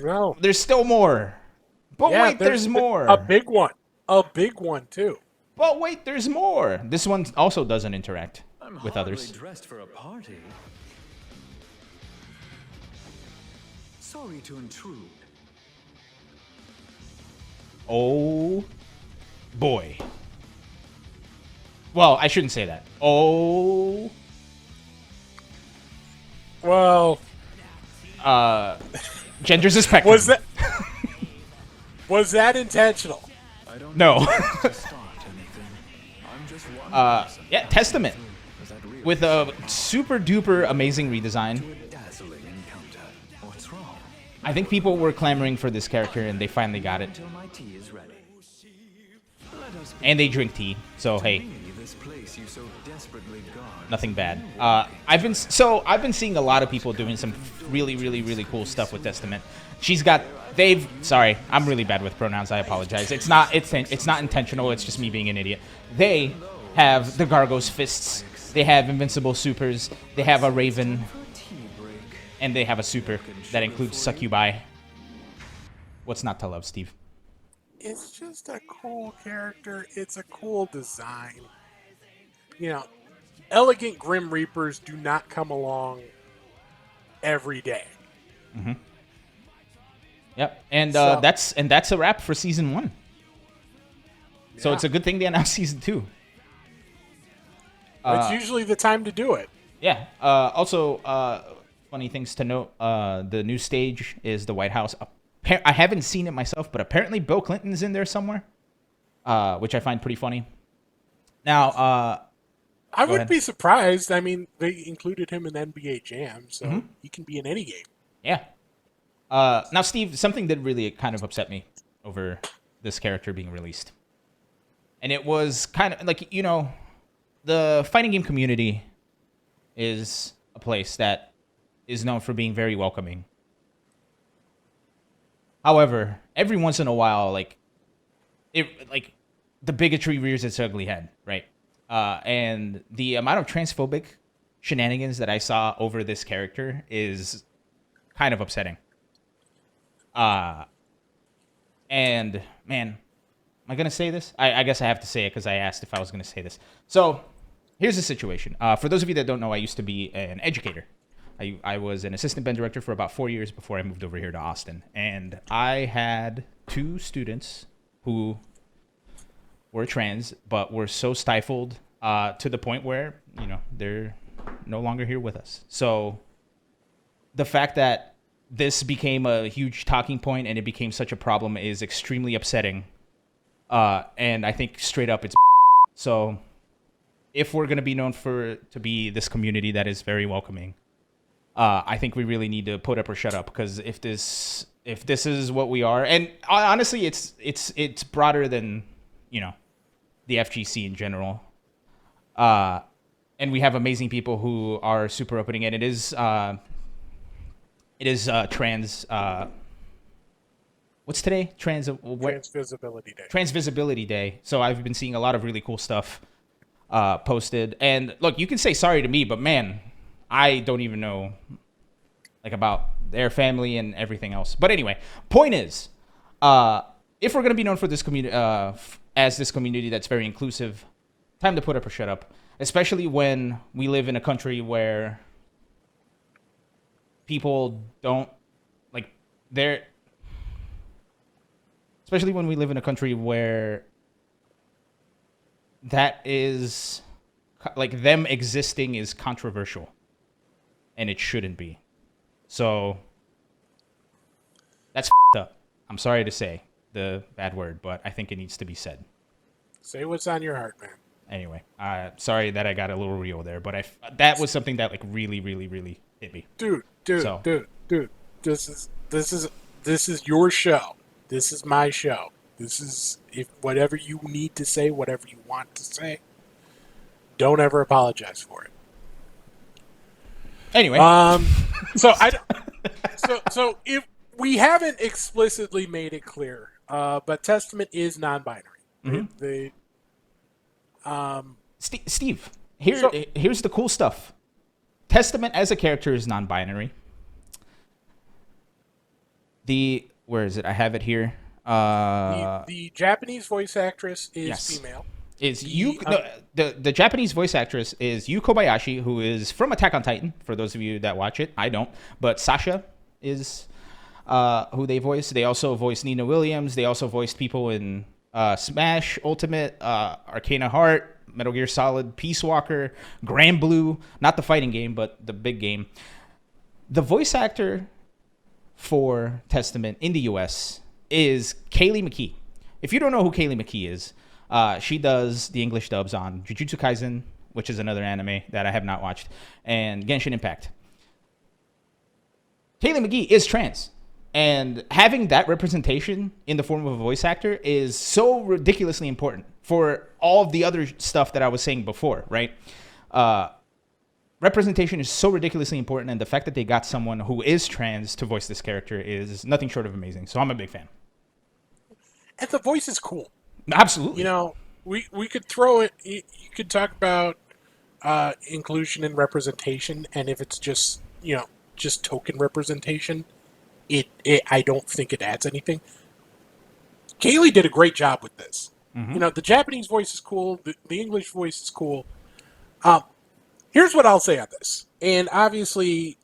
No. There's still more. But wait, there's more. A big one. A big one, too. But wait, there's more. This one also doesn't interact with others. Dressed for a party. Sorry to intrude. Oh, boy. Well, I shouldn't say that. Oh. Well. Gender's a spectrum. Was that intentional? No. Yeah, Testament. With a super duper amazing redesign. I think people were clamoring for this character and they finally got it. And they drink tea, so hey. Nothing bad. I've been seeing a lot of people doing some really cool stuff with Testament. Sorry, I'm really bad with pronouns. I apologize. It's not intentional. It's just me being an idiot. They have the Gargo's fists. They have invincible supers. They have a Raven, and they have a super that includes Succubi. What's not to love, Steve? It's just a cool character. It's a cool design. You know, elegant Grim Reapers do not come along every day. Mm-hmm. Yep, and that's a wrap for season 1. So Yeah. it's a good thing they announced season 2. It's usually the time to do it. Yeah. Also, funny things to note: the new stage is the White House. I haven't seen it myself, but apparently Bill Clinton's in there somewhere, which I find pretty funny. Now, I wouldn't be surprised. I mean, they included him in NBA Jam, so he can be in any game. Yeah. Now, Steve, something that really kind of upset me over this character being released. And it was kind of like, you know, the fighting game community is a place that is known for being very welcoming. However, every once in a while, the bigotry rears its ugly head, right? And the amount of transphobic shenanigans that I saw over this character is kind of upsetting. And man, am I gonna say this? I guess I have to say it because I asked if I was gonna say this. So here's the situation. For those of you that don't know, I used to be an educator. I was an assistant band director for about 4 years before I moved over here to Austin. And I had 2 students who were trans, but were so stifled to the point where, you know, they're no longer here with us. So the fact that this became a huge talking point and it became such a problem is extremely upsetting. And I think straight up it's so if we're going to be known to be this community that is very welcoming, I think we really need to put up or shut up, because if this is what we are, and honestly, it's broader than, you know, the FGC in general. And we have amazing people who are super opening, and it is trans. What's today? Transvisibility Day. Transvisibility Day. So I've been seeing a lot of really cool stuff posted. And look, you can say sorry to me, but man, I don't even know about their family and everything else. But anyway, point is, if we're gonna be known for this community as this community that's very inclusive, time to put up or shut up. Especially when we live in a country where people don't especially when we live in a country where that is them existing is controversial, and it shouldn't be. So that's up. I'm sorry to say the bad word, but I think it needs to be said. Say what's on your heart, man. Anyway, sorry that I got a little real there, but that was something that really hit me. Dude. So- This is your show. This is my show. This is if whatever you need to say, whatever you want to say. Don't ever apologize for it. Anyway, So if we haven't explicitly made it clear, but Testament is non-binary. They Steve, So- here's the cool stuff. Testament as a character is non-binary. Where is it? I have it here. the Japanese voice actress is Yes. female. The Japanese voice actress is Yu Kobayashi, who is from Attack on Titan. For those of you that watch it, I don't, but Sasha is who they voice. They also voiced Nina Williams. They also voiced people in Smash Ultimate, Arcana Heart, Metal Gear Solid, Peace Walker, Grand Blue, not the fighting game, but the big game. The voice actor for Testament in the US is Kaylee McKee. If you don't know who Kaylee McKee is, she does the English dubs on Jujutsu Kaisen, which is another anime that I have not watched, and Genshin Impact. Kaylee McKee is trans, and having that representation in the form of a voice actor is so ridiculously important for all of the other stuff that I was saying before, right? Representation is so ridiculously important, and the fact that they got someone who is trans to voice this character is nothing short of amazing. So I'm a big fan. And the voice is cool. Absolutely. You know, we could throw it. You could talk about inclusion and representation, and if it's just just token representation, I don't think it adds anything. Kaylee did a great job with this. You know, the Japanese voice is cool. The English voice is cool. Here's what I'll say on this, and obviously,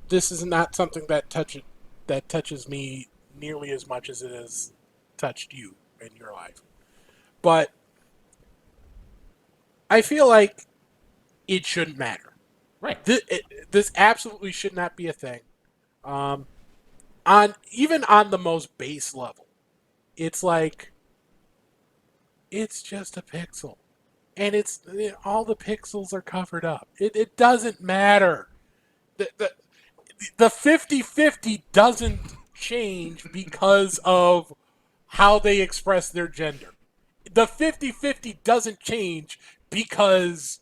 this is not something that touches me nearly as much as it has touched you in your life. But I feel like it shouldn't matter. Right. This absolutely should not be a thing. Even on the most base level, it's like it's just a pixel, and all the pixels are covered up. It doesn't matter. The 50-50 doesn't change because of how they express their gender. The 50-50 doesn't change because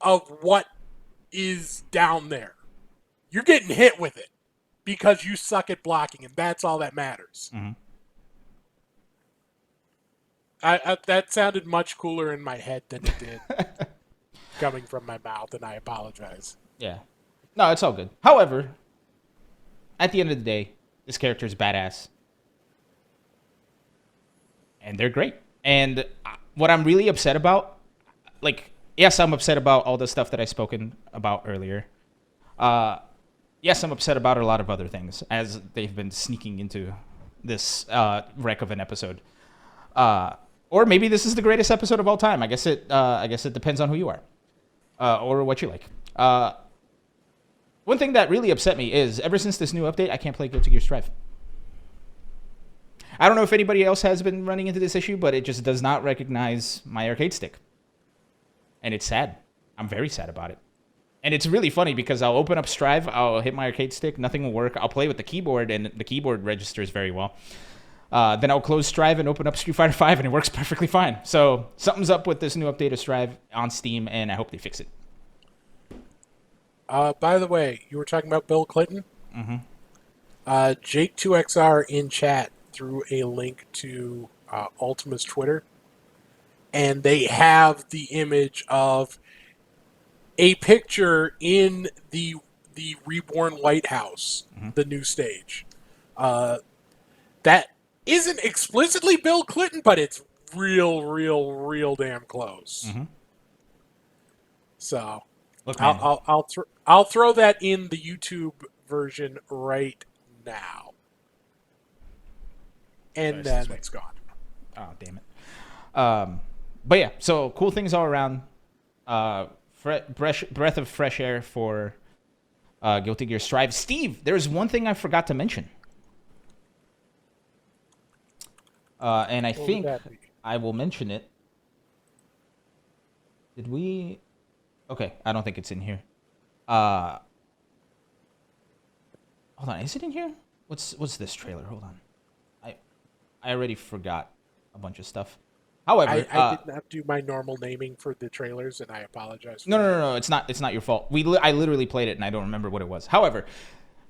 of what is down there. You're getting hit with it because you suck at blocking, and that's all that matters. Mm-hmm. That sounded much cooler in my head than it did coming from my mouth, and I apologize. Yeah. No, it's all good. However, at the end of the day, this character is badass. And they're great. And what I'm really upset about, yes, I'm upset about all the stuff that I spoken about earlier. Yes, I'm upset about a lot of other things as they've been sneaking into this wreck of an episode. Or maybe this is the greatest episode of all time. I guess it depends on who you are or what you like. One thing that really upset me is ever since this new update, I can't play Guilty Gear Strive. I don't know if anybody else has been running into this issue, but it just does not recognize my arcade stick. And it's sad. I'm very sad about it. And it's really funny because I'll open up Strive, I'll hit my arcade stick, nothing will work. I'll play with the keyboard, and the keyboard registers very well. Then I'll close Strive and open up Street Fighter V, and it works perfectly fine. So something's up with this new update of Strive on Steam, and I hope they fix it. By the way, you were talking about Bill Clinton? Mm-hmm. Jake2XR in chat threw a link to Ultima's Twitter, and they have the image of a picture in the Reborn White House, the new stage. That isn't explicitly Bill Clinton, but it's real damn close. Mm-hmm. So Look, I'll throw that in the YouTube version right now. And then it's gone. Oh, damn it. But yeah, so cool things all around. Breath of fresh air for Guilty Gear Strive. Steve, there's one thing I forgot to mention. And I think I will mention it. Did we? Okay, I don't think it's in here. Hold on, is it in here? What's this trailer? Hold on. I already forgot a bunch of stuff. However, I did not do my normal naming for the trailers, and I apologize. For no. It's not your fault. I literally played it and I don't remember what it was. However,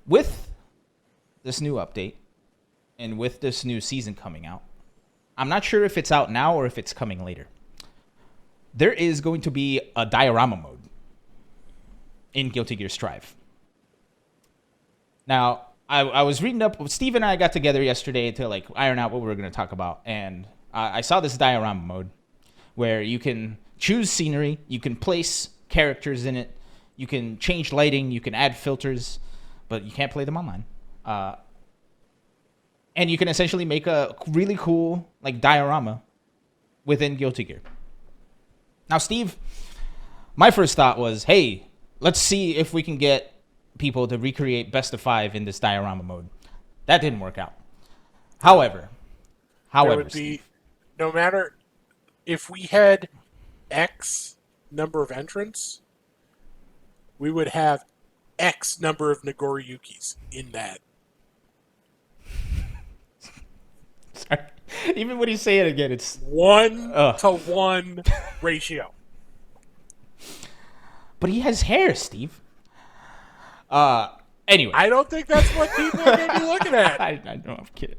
with this new update and with this new season coming out, I'm not sure if it's out now or if it's coming later. There is going to be a diorama mode in Guilty Gear Strive. Now, I was reading up. Steve and I got together yesterday to like iron out what we were going to talk about, and I saw this diorama mode where you can choose scenery, you can place characters in it, you can change lighting, you can add filters, but you can't play them online. And you can essentially make a really cool like diorama within Guilty Gear. Now, Steve, my first thought was, hey, let's see if we can get people to recreate Best of 5 in this diorama mode. That didn't work out. However, there would be, Steve, no matter if we had X number of entrants, we would have X number of Nagoriyukis in that. sorry. Even when you say it again, it's 1-to-1 ratio. But he has hair, Steve. Anyway. I don't think that's what people are going to be looking at. I know, I'm kidding.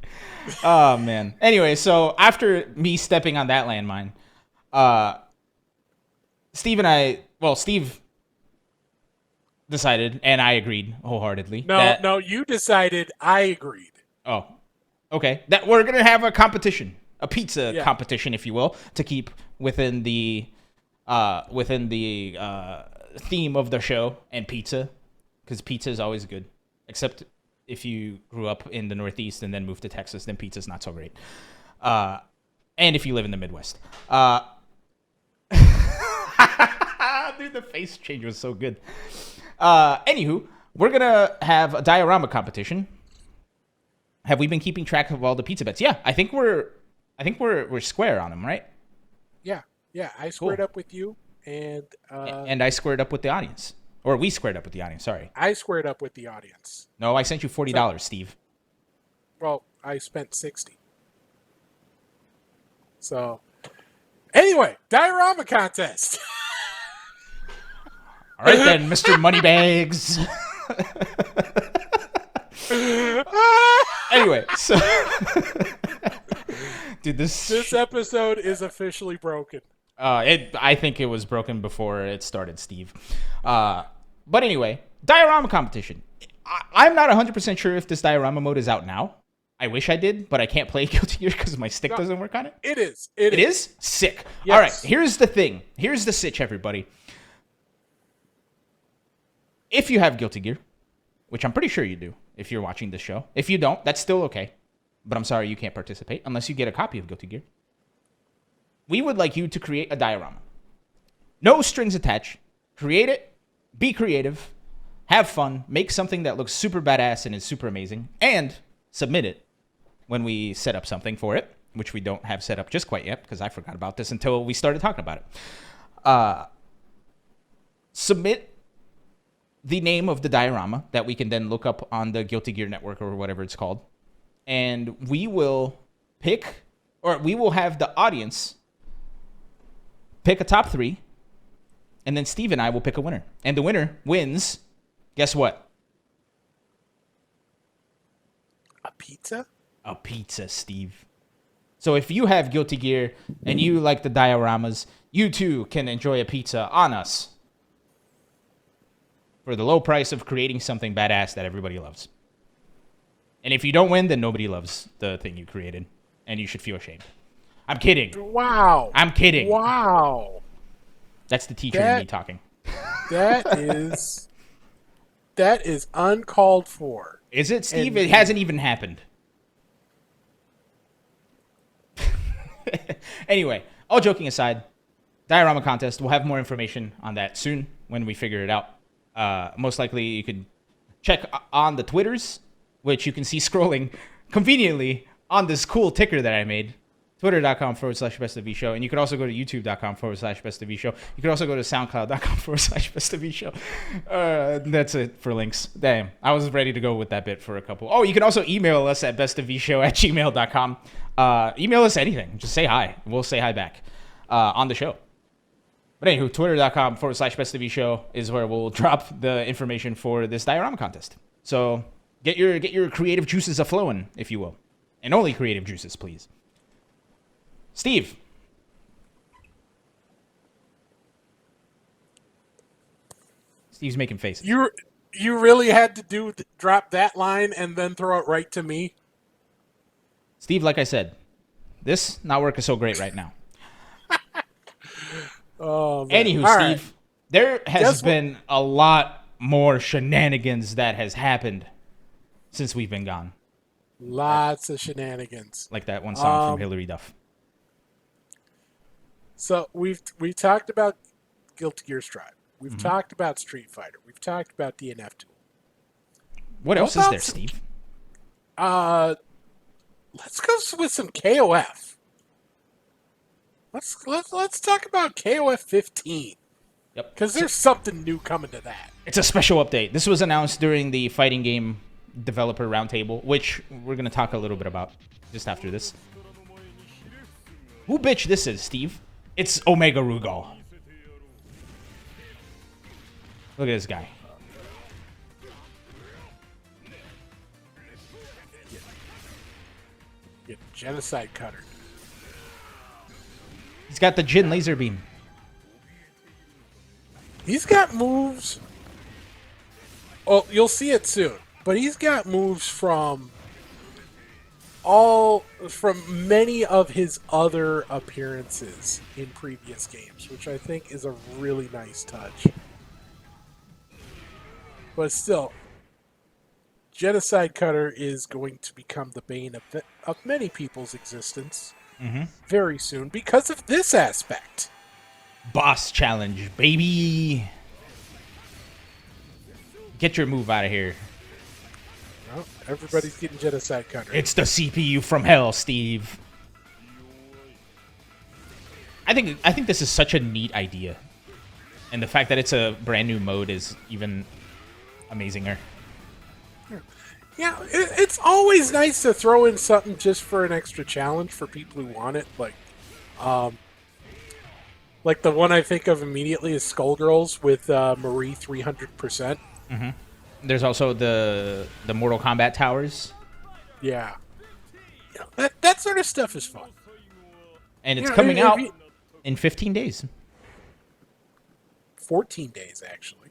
Oh, man. Anyway, so after me stepping on that landmine, Steve decided, and I agreed wholeheartedly. No, you decided, I agreed. Oh, okay. That we're going to have a competition, a pizza competition, if you will, to keep within the theme of the show and pizza. Because pizza is always good, except if you grew up in the Northeast and then moved to Texas, then pizza's not so great. And if you live in the Midwest. Dude, the face change was so good. Anywho, we're going to have a diorama competition. Have we been keeping track of all the pizza bets? Yeah, I think we're square on them, right? Yeah. I squared up with you, and I squared up with the audience. Or we squared up with the audience, sorry. I squared up with the audience. No, I sent you $40, Steve. Well, I spent $60. So, anyway, diorama contest. All right then, Mr. Moneybags. Anyway, so... Dude, this episode is officially broken. I think it was broken before it started, Steve. But anyway, diorama competition. I'm not 100% sure if this diorama mode is out now. I wish I did, but I can't play Guilty Gear because my stick doesn't work on it. It is. It is? Sick. Yes. All right, here's the thing. Here's the sitch, everybody. If you have Guilty Gear, which I'm pretty sure you do if you're watching this show. If you don't, that's still okay. But I'm sorry you can't participate unless you get a copy of Guilty Gear. We would like you to create a diorama. No strings attached. Create it. Be creative. Have fun. Make something that looks super badass and is super amazing. And submit it when we set up something for it, which we don't have set up just quite yet because I forgot about this until we started talking about it. Submit the name of the diorama that we can then look up on the Guilty Gear Network or whatever it's called. And we will have the audience pick a top 3, and then Steve and I will pick a winner. And the winner wins, guess what? A pizza? A pizza, Steve. So if you have Guilty Gear and you like the dioramas, you too can enjoy a pizza on us for the low price of creating something badass that everybody loves. And if you don't win, then nobody loves the thing you created, and you should feel ashamed. I'm kidding. Wow. I'm kidding. Wow. That's the teacher in me talking. That is uncalled for. Is it, Steve? It hasn't even happened. Anyway, all joking aside, diorama contest. We'll have more information on that soon when we figure it out. Most likely, you could check on the Twitters, which you can see scrolling conveniently on this cool ticker that I made. Twitter.com/Best of V Show. And you can also go to YouTube.com/Best of V Show. You can also go to SoundCloud.com/Best of V Show. That's it for links. Damn. I was ready to go with that bit for a couple. Oh, you can also email us at bestofvshow@gmail.com. Email us anything. Just say hi. We'll say hi back on the show. But anywho, Twitter.com/Best of V Show is where we'll drop the information for this diorama contest. So get your creative juices a-flowing, if you will. And only creative juices, please. Steve. Steve's making faces. You really had to drop that line and then throw it right to me? Steve, like I said, this not working so great right now. Oh, man. Anywho, All Steve, right. there has been a lot more shenanigans that has happened since we've been gone. Lots of shenanigans. Like that one song from Hillary Duff. So we talked about Guilty Gear Strive. We've talked about Street Fighter. We've talked about DNF Duel. What else is there, Steve? Let's go with some KOF. Let's talk about KOF 15. Yep. Because there's something new coming to that. It's a special update. This was announced during the Fighting Game Developer Roundtable, which we're going to talk a little bit about just after this. Who bitch this is, Steve? It's Omega Rugal. Look at this guy. Get genocide cutter. He's got the Jin laser beam. He's got moves. Oh, you'll see it soon. But he's got moves from many of his other appearances in previous games, which I think is a really nice touch. But still, Genocide Cutter is going to become the bane of many people's existence very soon because of this aspect. Boss challenge, baby. Get your move out of here. Well, everybody's getting Genocide Cutter. It's the CPU from hell, Steve. I think this is such a neat idea. And the fact that it's a brand new mode is even amazinger. Yeah, it's always nice to throw in something just for an extra challenge for people who want it. Like the one I think of immediately is Skullgirls with Marie 300%. There's also the Mortal Kombat towers. Yeah. That sort of stuff is fun. And it's coming out in 15 days. 14 days, actually.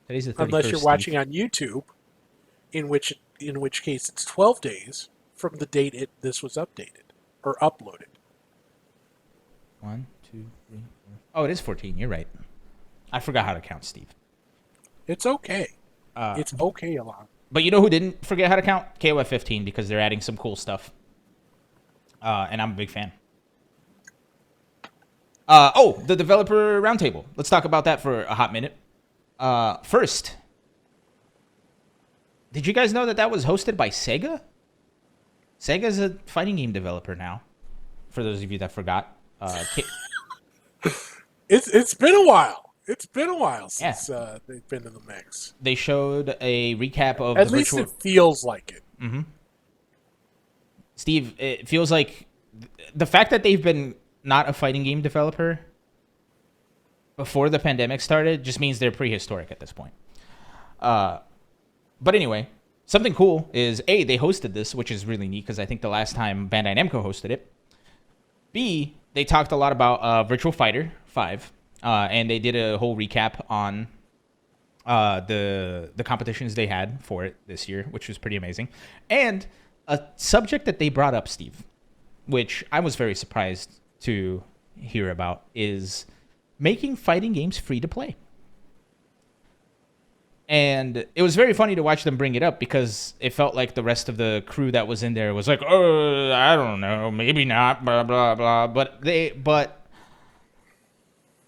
Today's the 31st. Unless you're watching on YouTube, in which case it's 12 days from the date this was updated or uploaded. 1, 2, 3, 4. Oh, it is 14. You're right. I forgot how to count, Steve. It's okay. It's okay, Alon. But you know who didn't forget how to count? KOF 15, because they're adding some cool stuff. And I'm a big fan. The Developer Roundtable. Let's talk about that for a hot minute. First, did you guys know that was hosted by Sega? Sega's a fighting game developer now, for those of you that forgot. It's been a while. It's been a while since they've been in the mix. They showed a recap of At least it feels like it. Mm-hmm. Steve, it feels like the fact that they've been not a fighting game developer before the pandemic started just means they're prehistoric at this point. But anyway, something cool is A, they hosted this, which is really neat because I think the last time Bandai Namco hosted it. B, they talked a lot about Virtual Fighter 5. And they did a whole recap on the competitions they had for it this year, which was pretty amazing. And a subject that they brought up, Steve, which I was very surprised to hear about, is making fighting games free to play. And it was very funny to watch them bring it up because it felt like the rest of the crew that was in there was like, oh, I don't know, maybe not, blah, blah, blah. But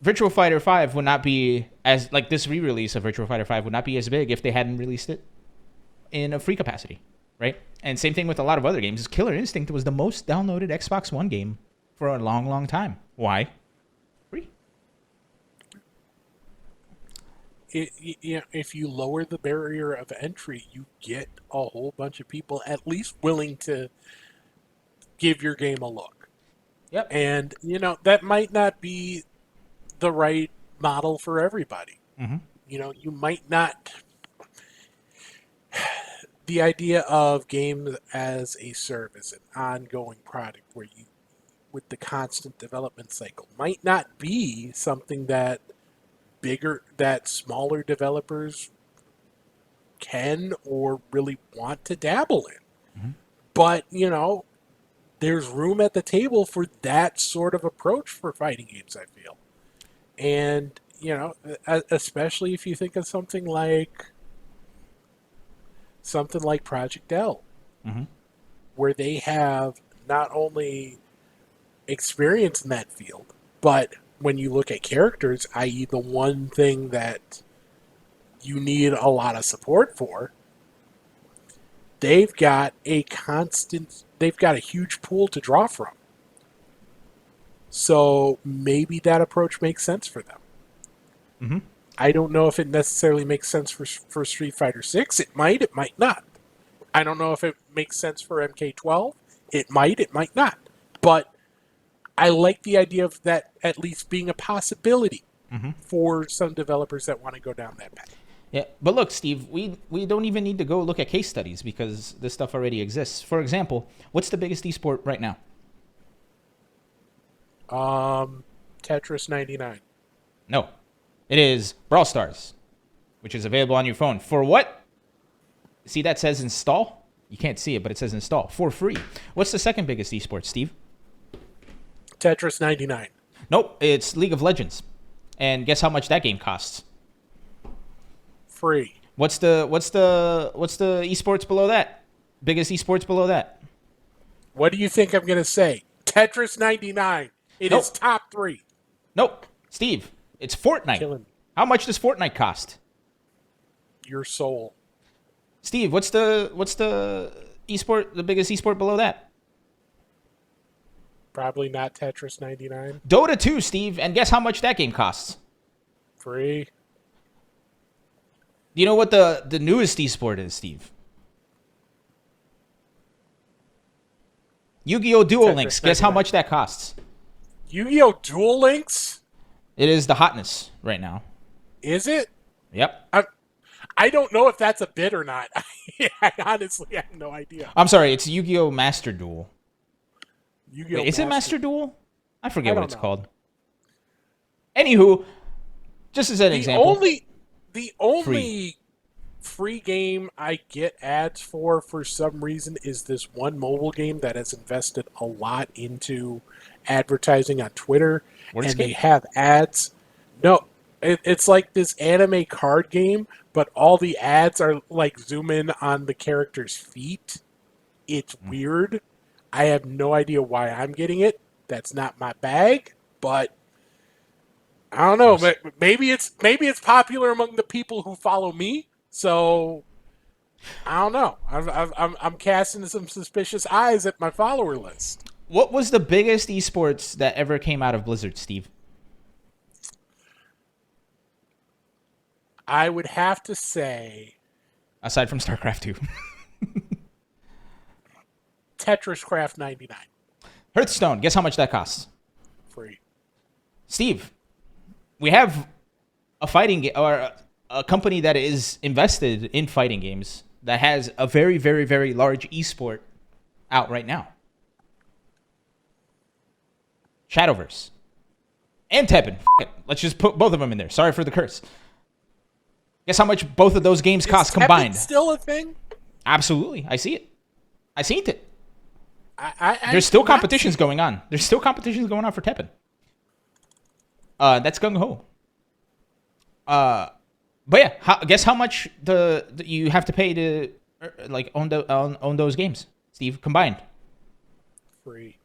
Virtual Fighter 5 would not be as, like, this re-release of Virtual Fighter 5 would not be as big if they hadn't released it in a free capacity, right? And same thing with a lot of other games. Killer Instinct was the most downloaded Xbox One game for a long, long time. Why? Free. If you lower the barrier of entry, you get a whole bunch of people at least willing to give your game a look. Yep. And, that might not be the right model for everybody. Mm-hmm. You might not... The idea of games as a service, an ongoing product where you, with the constant development cycle, might not be something that smaller developers can or really want to dabble in. Mm-hmm. But, there's room at the table for that sort of approach for fighting games, I feel. And, especially if you think of something like Project L, Mm-hmm. where they have not only experience in that field, but when you look at characters, i.e. the one thing that you need a lot of support for, they've got a huge pool to draw from. So maybe that approach makes sense for them. Mm-hmm. I don't know if it necessarily makes sense for Street Fighter 6. It might not. I don't know if it makes sense for MK12. It might not. But I like the idea of that at least being a possibility for some developers that want to go down that path. Yeah, but look, Steve, we don't even need to go look at case studies because this stuff already exists. For example, what's the biggest esport right now? Tetris 99. No, it is Brawl Stars, which is available on your phone. For what? See, that says install? You can't see it, but it says install for free. What's the second biggest esport, Steve? Tetris 99. Nope, it's League of Legends. And guess how much that game costs? Free. What's the esports below that? Biggest esports below that? What do you think I'm going to say? Tetris 99. It Nope. is top 3. Nope, Steve, it's Fortnite. Killing me. How much does Fortnite cost? Your soul. Steve, what's the esport? The biggest esport below that? Probably not Tetris 99. Dota 2, Steve, and guess how much that game costs? Free. Do you know what the newest esport is, Steve? Yu-Gi-Oh! Duel Tetris Links. Guess how 99. much that costs? Yu-Gi-Oh! Duel Links? It is the hotness right now. Is it? Yep. I don't know if that's a bid or not. I honestly have no idea. I'm sorry, it's Yu-Gi-Oh! Master Duel. Yu-Gi-Oh! Wait, is it Master Duel? I forget I what don't it's know. called. Anywho, just as an example. The only free game I get ads for some reason is this one mobile game that has invested a lot into advertising on Twitter, What and is they it? have ads. No, it's like this anime card game, but all the ads are like zoom in on the character's feet. It's weird. I have no idea why I'm getting it. That's not my bag, but I don't know. Maybe it's popular among the people who follow me. So I don't know. I'm casting some suspicious eyes at my follower list. What was the biggest esports that ever came out of Blizzard, Steve? I would have to say Aside from StarCraft 2. Tetris Craft 99. Hearthstone. Guess how much that costs? Free. Steve, we have a fighting game or a company that is invested in fighting games that has a very, very, very large esport out right now. Shadowverse. And Tekken. F it. Let's just put both of them in there. Sorry for the curse. Guess how much both of those games cost Is Tekken combined? still a thing? Absolutely. I see it. I seen it. I There's still do not competitions going on. There's still competitions going on for Tekken. That's gung ho. But yeah, guess how much you have to pay to like own those games, Steve, combined? Free.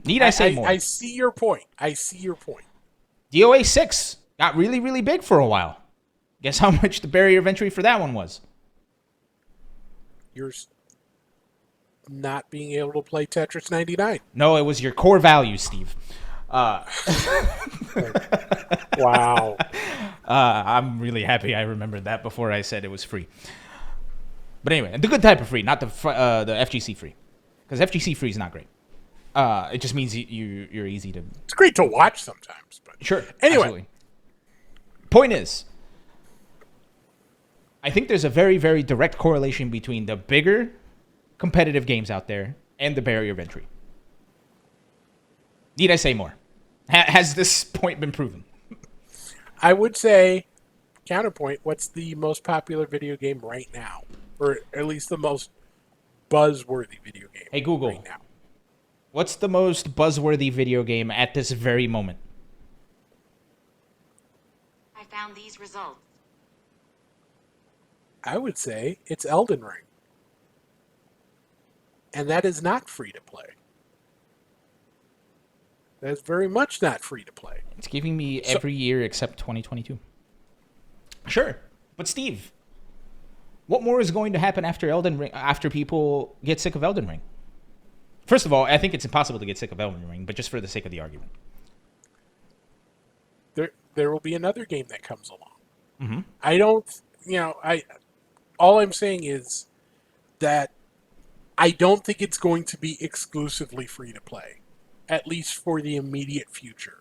Need I say more? I see your point. DOA 6 got really, really big for a while. Guess how much the barrier of entry for that one was? Yours. not being able to play Tetris 99. No, it was your core values, Steve. Wow. I'm really happy I remembered that before I said it was free. But anyway, the good type of free, not the FGC free, because FGC free is not great. It just means you're easy to. It's great to watch sometimes, but Sure. Anyway. Absolutely. Point is, I think there's a very, very direct correlation between the bigger competitive games out there and the barrier of entry. Need I say more? Has this point been proven? I would say, counterpoint, what's the most popular video game right now? Or at least the most buzzworthy video game Hey, Google. right now. What's the most buzzworthy video game at this very moment? I found these results. I would say it's Elden Ring. And that is not free to play. That's very much not free to play. It's giving me every year except 2022. Sure. But Steve, what more is going to happen after Elden Ring, after people get sick of Elden Ring? First of all, I think it's impossible to get sick of Elden Ring, but just for the sake of the argument. There will be another game that comes along. Mm-hmm. I don't, all I'm saying is that I don't think it's going to be exclusively free to play, at least for the immediate future,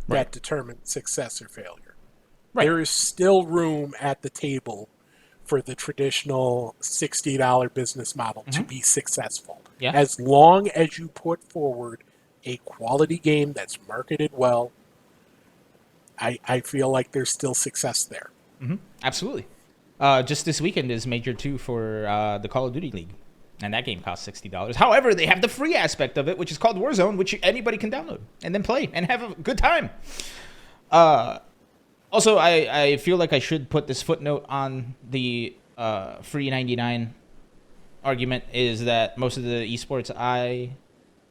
that determines success or failure. Right. There is still room at the table for the traditional $60 business model to be successful. Yeah. As long as you put forward a quality game that's marketed well, I feel like there's still success there. Mm-hmm. Absolutely. Just this weekend is Major 2 for the Call of Duty League, and that game costs $60. However, they have the free aspect of it, which is called Warzone, which anybody can download and then play and have a good time. Also, I feel like I should put this footnote on the free 99 argument, is that most of the esports I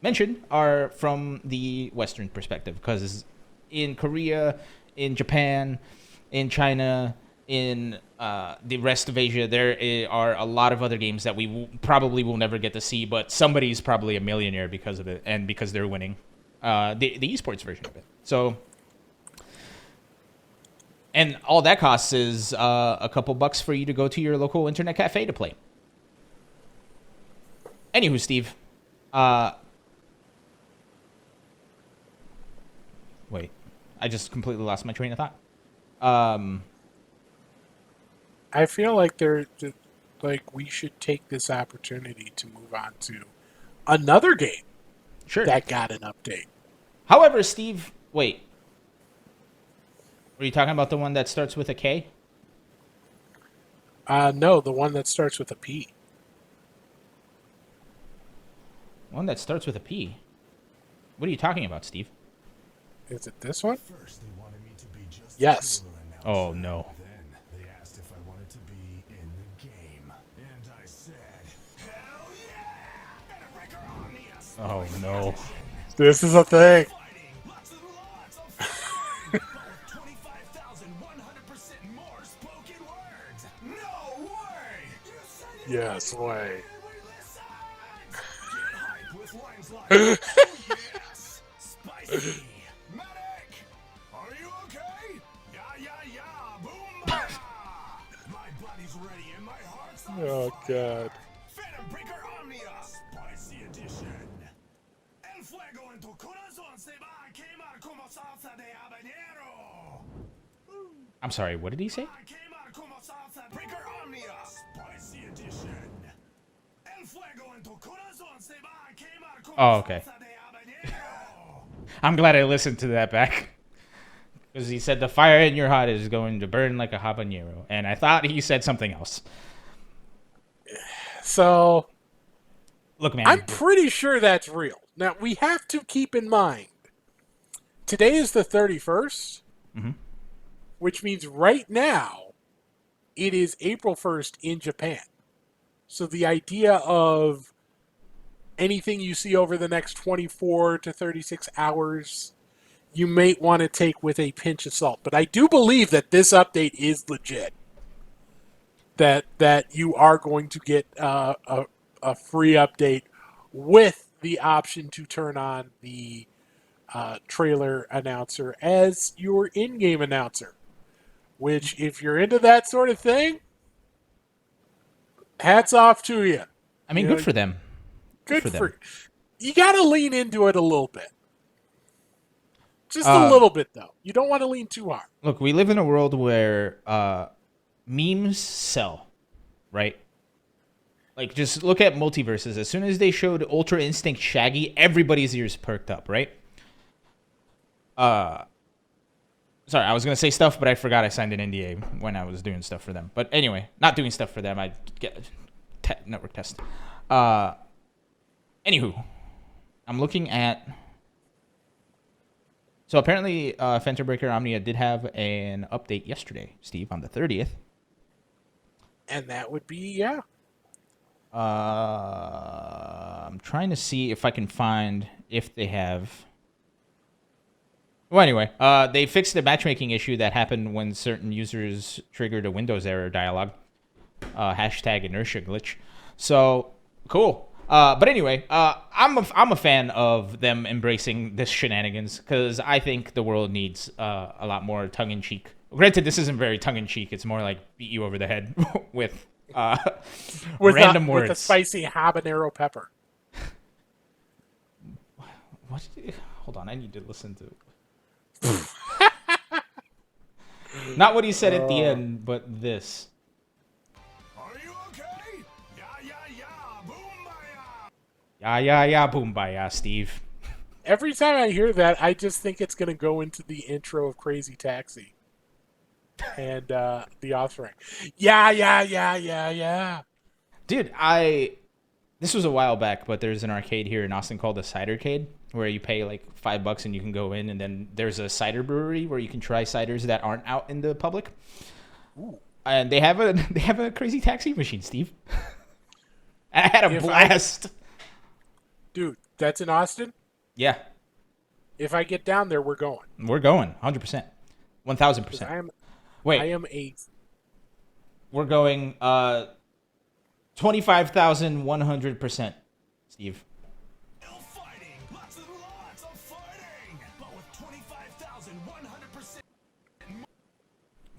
mentioned are from the Western perspective, because in Korea, in Japan, in China, in the rest of Asia, there are a lot of other games that we probably will never get to see, but somebody's probably a millionaire because of it and because they're winning the esports version of it. So, and all that costs is a couple bucks for you to go to your local internet cafe to play. Anywho, Steve, wait, I just completely lost my train of thought. I feel like we should take this opportunity to move on to another game Sure. that got an update. However, Steve, wait. Were you talking about the one that starts with a K? No, the one that starts with a P. One that starts with a P? What are you talking about, Steve? Is it this one? First, they wanted me to be just Yes. Oh, no. Then they asked if I wanted to be in the game, and I said, "Hell yeah!" Phantom Breakers Omnia. Oh, no. This is a thing. Fighting lots and lots of fun. 25,100% more spoken words. No way! You said it Yes, way. way. Get hype with lines like, "Oh yes, spicy, medic. Are you okay? Yeah, boom, bah. My body's ready and my heart's on Oh, fire. God. Phantom Breakers Omnia, spicy edition. El fuego en tu corazón se va a quemar como salsa de habanero. I'm sorry, what did he say? Va a quemar como salsa de Breaker Omnia, spicy edition. El fuego en tu corazón se va a quemar como Oh, okay. salsa de habanero. I'm glad I listened to that back. Because he said the fire in your heart is going to burn like a habanero. And I thought he said something else. So, Look, man. I'm pretty sure that's real. Now, we have to keep in mind, today is the 31st, which means right now, it is April 1st in Japan. So the idea of anything you see over the next 24 to 36 hours, you may want to take with a pinch of salt. But I do believe that this update is legit. That you are going to get a a free update with the option to turn on the trailer announcer as your in-game announcer. Which, if you're into that sort of thing, hats off to you. I mean, You know, good for them. Good for them. You got to lean into it a little bit. Just a little bit, though. You don't want to lean too hard. Look, we live in a world where memes sell, right? Like, just look at multiverses. As soon as they showed Ultra Instinct Shaggy, everybody's ears perked up, right? Sorry, I was going to say stuff, but I forgot I signed an NDA when I was doing stuff for them. But anyway, not doing stuff for them. I get network test. Anywho, I'm looking at... So apparently, Phantom Breaker Omnia did have an update yesterday, Steve, on the 30th. And that would be, yeah. I'm trying to see if I can find if they have... Well, anyway, they fixed the matchmaking issue that happened when certain users triggered a Windows error dialog. Hashtag inertia glitch. So, cool. But anyway, I'm a fan of them embracing this shenanigans because I think the world needs a lot more tongue-in-cheek. Granted, this isn't very tongue-in-cheek. It's more like beat you over the head with random words. With a spicy habanero pepper. What? Hold on, I need to listen to... Not what he said at the end, but this. Are you okay? Yeah, yeah, yeah, boom-baya! Yeah, yeah, yeah, boom, bye, Steve. Every time I hear that, I just think it's going to go into the intro of Crazy Taxi. And the offering. Yeah, yeah, yeah, yeah, yeah. Dude, this was a while back, but there's an arcade here in Austin called the Cidercade, where you pay like $5 and you can go in, and then there's a cider brewery where you can try ciders that aren't out in the public. Ooh. And they have a Crazy Taxi machine, Steve. I had a blast. Dude, that's in Austin? Yeah. If I get down there, we're going. We're going, 100%. 1,000%. Wait. I am a... We're going 25,100%, Steve. Fighting! Lots and lots of fighting! But with 25,100%...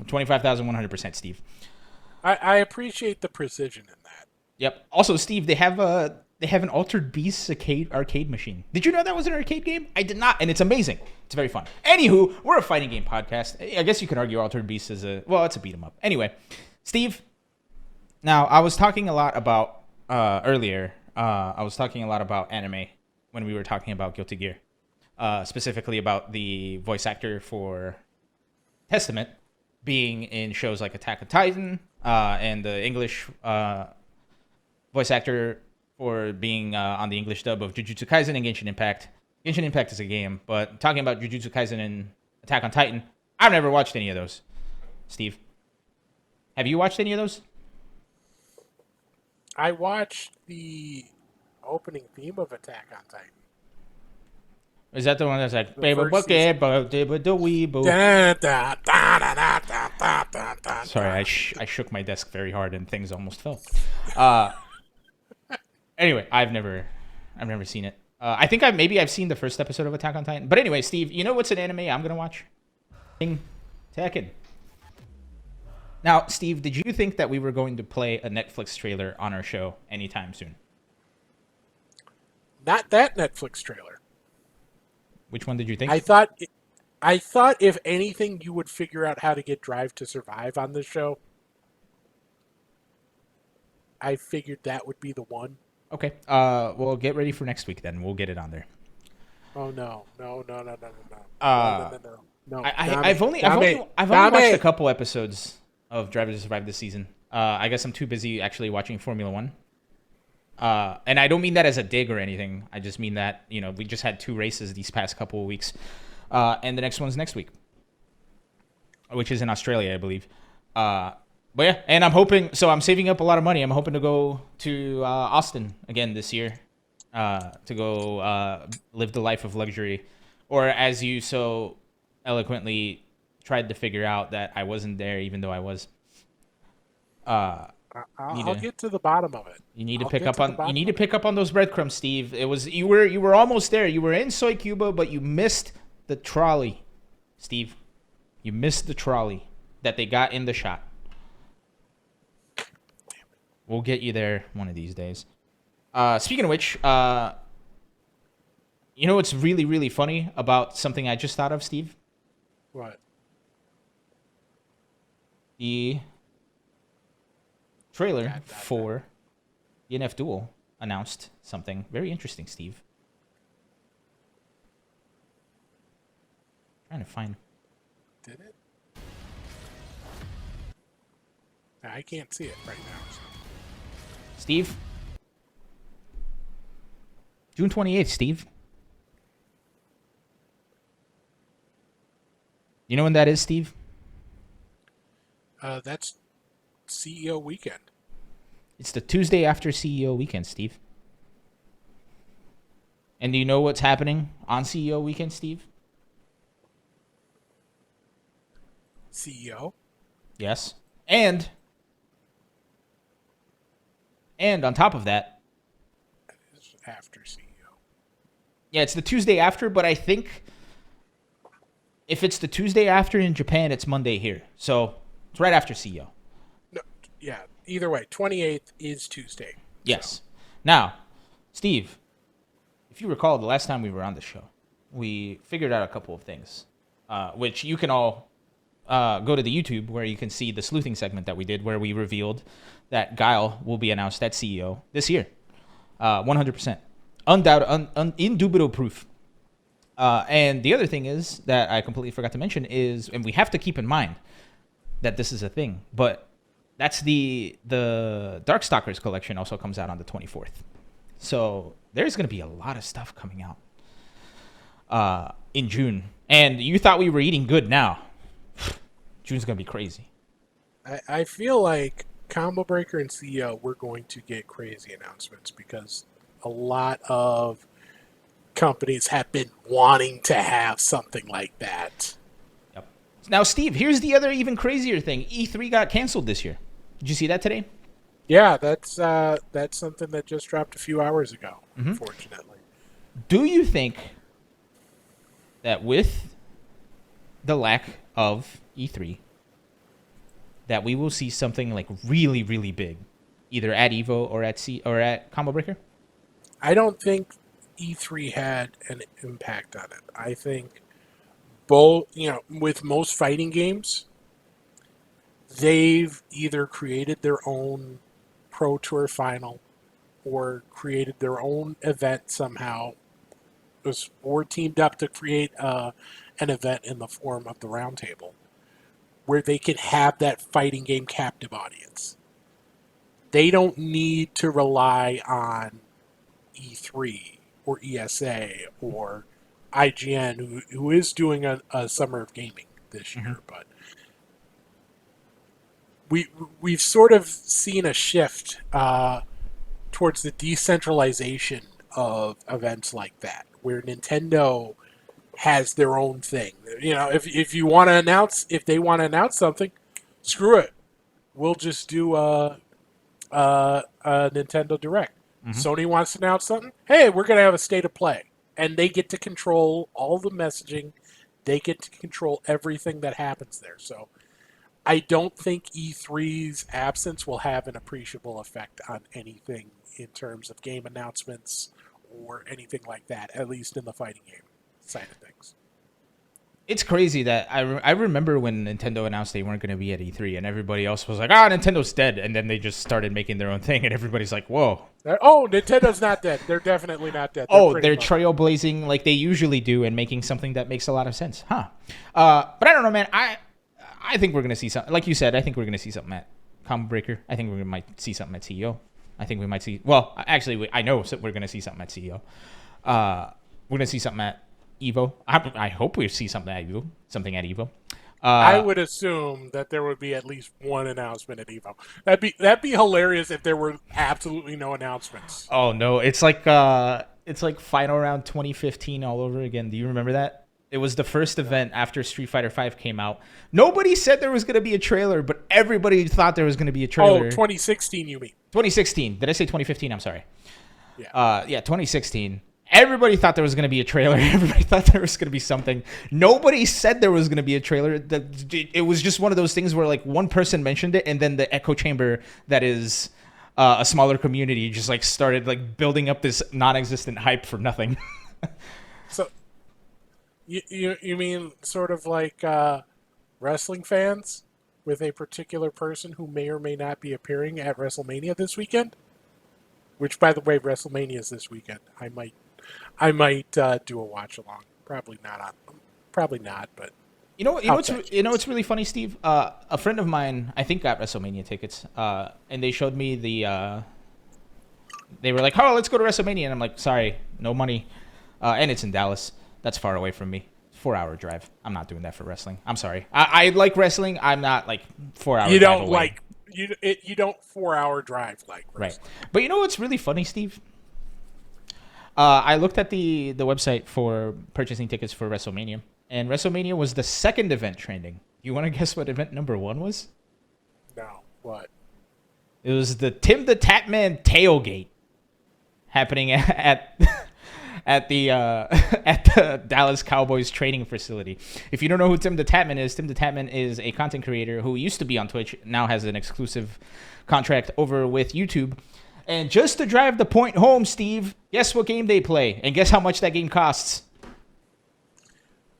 25,100%, Steve. I appreciate the precision in that. Yep. Also, Steve, they have an Altered Beasts arcade machine. Did you know that was an arcade game? I did not, and it's amazing. It's very fun. Anywho, we're a fighting game podcast. I guess you could argue Altered Beasts is it's a beat 'em up. Anyway, Steve. Now, I was talking a lot about earlier. I was talking a lot about anime when we were talking about Guilty Gear, specifically about the voice actor for Testament being in shows like Attack on Titan, and the English voice actor for being on the English dub of Jujutsu Kaisen and Genshin Impact. Genshin Impact is a game, but talking about Jujutsu Kaisen and Attack on Titan, I've never watched any of those. Steve, have you watched any of those? I watched the opening theme of Attack on Titan. Is that the one that's like, The baby, first bucket, the weebo? Da, da, da, da, da, da, da, da, da. Sorry, I shook my desk very hard and things almost fell. Anyway, I've never seen it. I think I've seen the first episode of Attack on Titan. But anyway, Steve, you know what's an anime I'm gonna watch? Tekken. Now, Steve, did you think that we were going to play a Netflix trailer on our show anytime soon? Not that Netflix trailer. Which one did you think? I thought if anything, you would figure out how to get Drive to Survive on this show. I figured that would be the one. Okay. Well, get ready for next week then. We'll get it on there. Oh no. No. I've only watched a couple episodes of Drive to Survive this season. I guess I'm too busy actually watching Formula One. And I don't mean that as a dig or anything. I just mean that, we just had 2 races these past couple of weeks. And the next one's next week, which is in Australia, I believe. But yeah, and I'm saving up a lot of money. I'm hoping to go to Austin again this year to go live the life of luxury. Or as you so eloquently tried to figure out that I wasn't there even though I was. I'll get to the bottom of it. You need to I'll pick get up to the on. You bottom need of to pick up on those breadcrumbs, Steve. You were almost there. You were in Soy Cuba, but you missed the trolley, Steve. You missed the trolley that they got in the shot. We'll get you there one of these days. Speaking of which, you know what's really, really funny about something I just thought of, Steve? What? The trailer for DNF Duel announced something very interesting, Steve. Trying to find. Did it? I can't see it right now. So. Steve? June 28th, Steve. You know when that is, Steve? That's CEO weekend. It's the Tuesday after CEO weekend, Steve. And do you know what's happening on CEO weekend, Steve? CEO? Yes. And on top of that, It's after CEO. yeah, it's the Tuesday after, but I think if it's the Tuesday after in Japan, it's Monday here. So it's right after CEO. No, yeah. Either way, 28th is Tuesday. Yes. So. Now, Steve, if you recall, the last time we were on the show, we figured out a couple of things, which you can all go to the YouTube where you can see the sleuthing segment that we did where we revealed that Guile will be announced at CEO this year. 100%. Undoubted, indubitable proof. And the other thing is that I completely forgot to mention is, and we have to keep in mind that this is a thing, but that's the Darkstalkers collection also comes out on the 24th. So there's going to be a lot of stuff coming out in June. And you thought we were eating good now. June's going to be crazy. I feel like Combo Breaker and CEO, we're going to get crazy announcements because a lot of companies have been wanting to have something like that. Yep. Now, Steve, here's the other even crazier thing. E3 got canceled this year. Did you see that today? Yeah, that's something that just dropped a few hours ago, unfortunately. Do you think that with the lack of E3, that we will see something like really, really big, either at Evo or at Combo Breaker? I don't think E3 had an impact on it. I think both, with most fighting games, they've either created their own Pro Tour final or created their own event somehow, or teamed up to create an event in the form of the Roundtable, where they can have that fighting game captive audience. They don't need to rely on E3 or ESA or IGN, who is doing a summer of gaming this year, but we've sort of seen a shift towards the decentralization of events like that, where Nintendo has their own thing. If you want to announce, if they want to announce something, screw it. We'll just do a Nintendo Direct. Sony wants to announce something. Hey, we're going to have a state of play. And they get to control all the messaging. They get to control everything that happens there. So I don't think E3's absence will have an appreciable effect on anything in terms of game announcements or anything like that, at least in the fighting game side of things. It's crazy that I remember when Nintendo announced they weren't going to be at E3 and everybody else was like, Nintendo's dead. And then they just started making their own thing and everybody's like, whoa. Oh, Nintendo's not dead. They're definitely not dead. They're trailblazing like they usually do and making something that makes a lot of sense. But I don't know, man. I think we're going to see something. Like you said, I think we're going to see something at Combo Breaker. I think we might see something at CEO. I think we might see... Well, actually, I know we're going to see something at CEO. We're going to see something at Evo. I hope we see something at Evo. I would assume that there would be at least one announcement at Evo. That'd be hilarious if there were absolutely no announcements. Oh no, it's like Final Round 2015 all over again. Do you remember that? It was the first event after Street Fighter V came out. Nobody said there was going to be a trailer, but everybody thought there was going to be a trailer. 2016, you mean? 2016. Did I say 2015? I'm sorry. Yeah. 2016. Everybody thought there was going to be a trailer. Everybody thought there was going to be something. Nobody said there was going to be a trailer. It was just one of those things where like one person mentioned it, and then the echo chamber that is a smaller community just like started like building up this non-existent hype for nothing. So, you mean sort of like wrestling fans with a particular person who may or may not be appearing at WrestleMania this weekend? Which, by the way, WrestleMania is this weekend. I might do a watch along. Probably not, but You know what's really funny, Steve? A friend of mine, I think, got WrestleMania tickets, and they showed me they were like, "Oh, let's go to WrestleMania," and I'm like, "Sorry, no money," and it's in Dallas. That's far away from me. 4-hour drive. I'm not doing that for wrestling. I'm sorry. I like wrestling. I'm not like 4 hours. You don't like you don't 4-hour drive like wrestling. Right. But you know what's really funny, Steve? I looked at the website for purchasing tickets for WrestleMania, and WrestleMania was the second event trending. You want to guess what event number 1 was? No. What? It was the Tim the Tatman tailgate happening at at the Dallas Cowboys training facility. If you don't know who Tim the Tatman is a content creator who used to be on Twitch, now has an exclusive contract over with YouTube. And just to drive the point home, Steve, guess what game they play, and guess how much that game costs.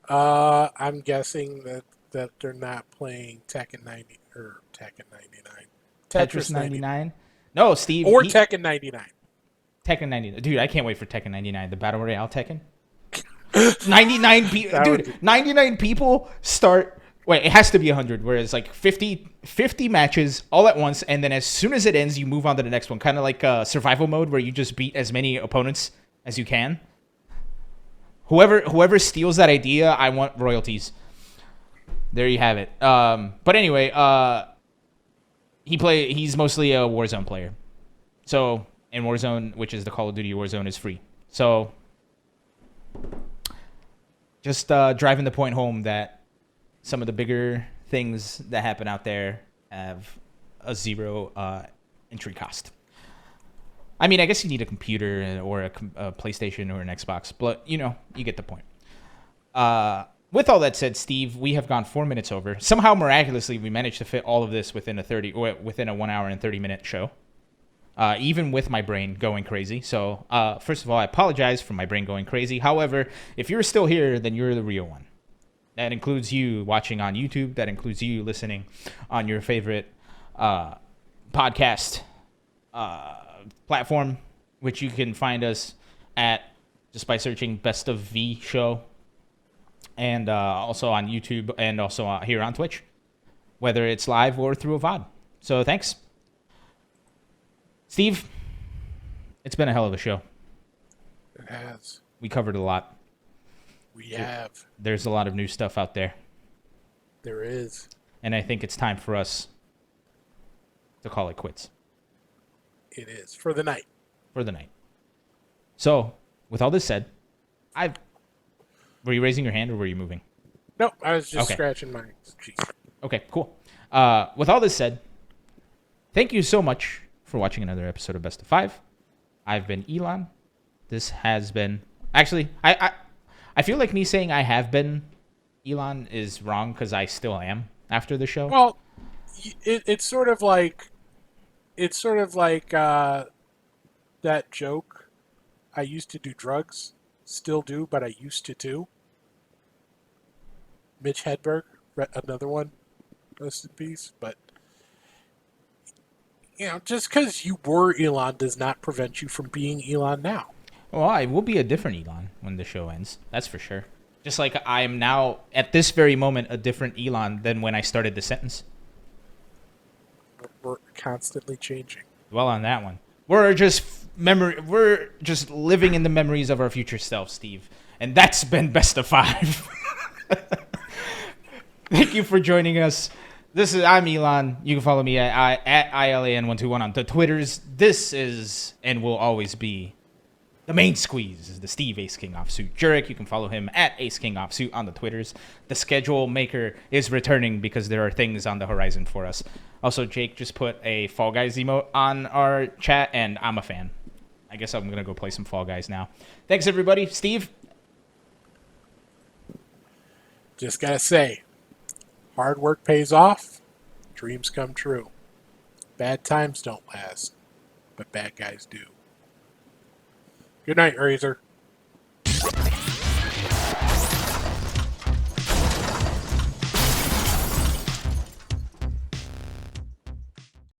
I'm guessing that they're not playing Tekken 90 or Tekken 99. Tetris 99? No, Steve. Or Tekken 99. Tekken 99. Dude, I can't wait for Tekken 99, the Battle Royale Tekken. 99 people. Dude, 99 people start. Wait, it has to be 100, whereas like 50 matches all at once, and then as soon as it ends, you move on to the next one. Kind of like survival mode where you just beat as many opponents as you can. Whoever steals that idea, I want royalties. There you have it. But anyway, he's mostly a Warzone player. So, and Warzone, which is the Call of Duty Warzone, is free. So, just driving the point home that some of the bigger things that happen out there have a zero entry cost. I mean, I guess you need a computer or a PlayStation or an Xbox, but, you get the point. With all that said, Steve, we have gone 4 minutes over. Somehow, miraculously, we managed to fit all of this within a 1 hour and 30-minute show. Even with my brain going crazy. So, first of all, I apologize for my brain going crazy. However, if you're still here, then you're the real one. That includes you watching on YouTube. That includes you listening on your favorite podcast platform, which you can find us at just by searching Best of V Show. And also on YouTube and also here on Twitch, whether it's live or through a VOD. So, thanks. Steve, it's been a hell of a show. It has. We covered a lot. We have. There's a lot of new stuff out there. There is. And I think it's time for us to call it quits. It is. For the night. For the night. So, with all this said, were you raising your hand or were you moving? No, I was just Okay. scratching my cheek. Okay, cool. With all this said, thank you so much for watching another episode of Best of 5. I've been Elon. This has been... Actually, I feel like me saying I have been Elon is wrong because I still am after the show. Well, it's sort of like that joke. I used to do drugs, still do, but I used to too. Mitch Hedberg, another one, rest in peace. But just because you were Elon does not prevent you from being Elon now. Well, I will be a different Elon when the show ends. That's for sure. Just like I am now, at this very moment, a different Elon than when I started the sentence. We're constantly changing. Well, on that one. We're just living in the memories of our future self, Steve. And that's been Best of 5. Thank you for joining us. I'm Elon. You can follow me at ILAN121 on the Twitters. This is and will always be The main squeeze is the Steve Ace King Offsuit Jurek. You can follow him at Ace King Offsuit on the Twitters. The schedule maker is returning because there are things on the horizon for us. Also, Jake just put a Fall Guys emote on our chat, and I'm a fan. I guess I'm going to go play some Fall Guys now. Thanks, everybody. Steve? Just gotta say, hard work pays off, dreams come true. Bad times don't last, but bad guys do. Good night, Razor.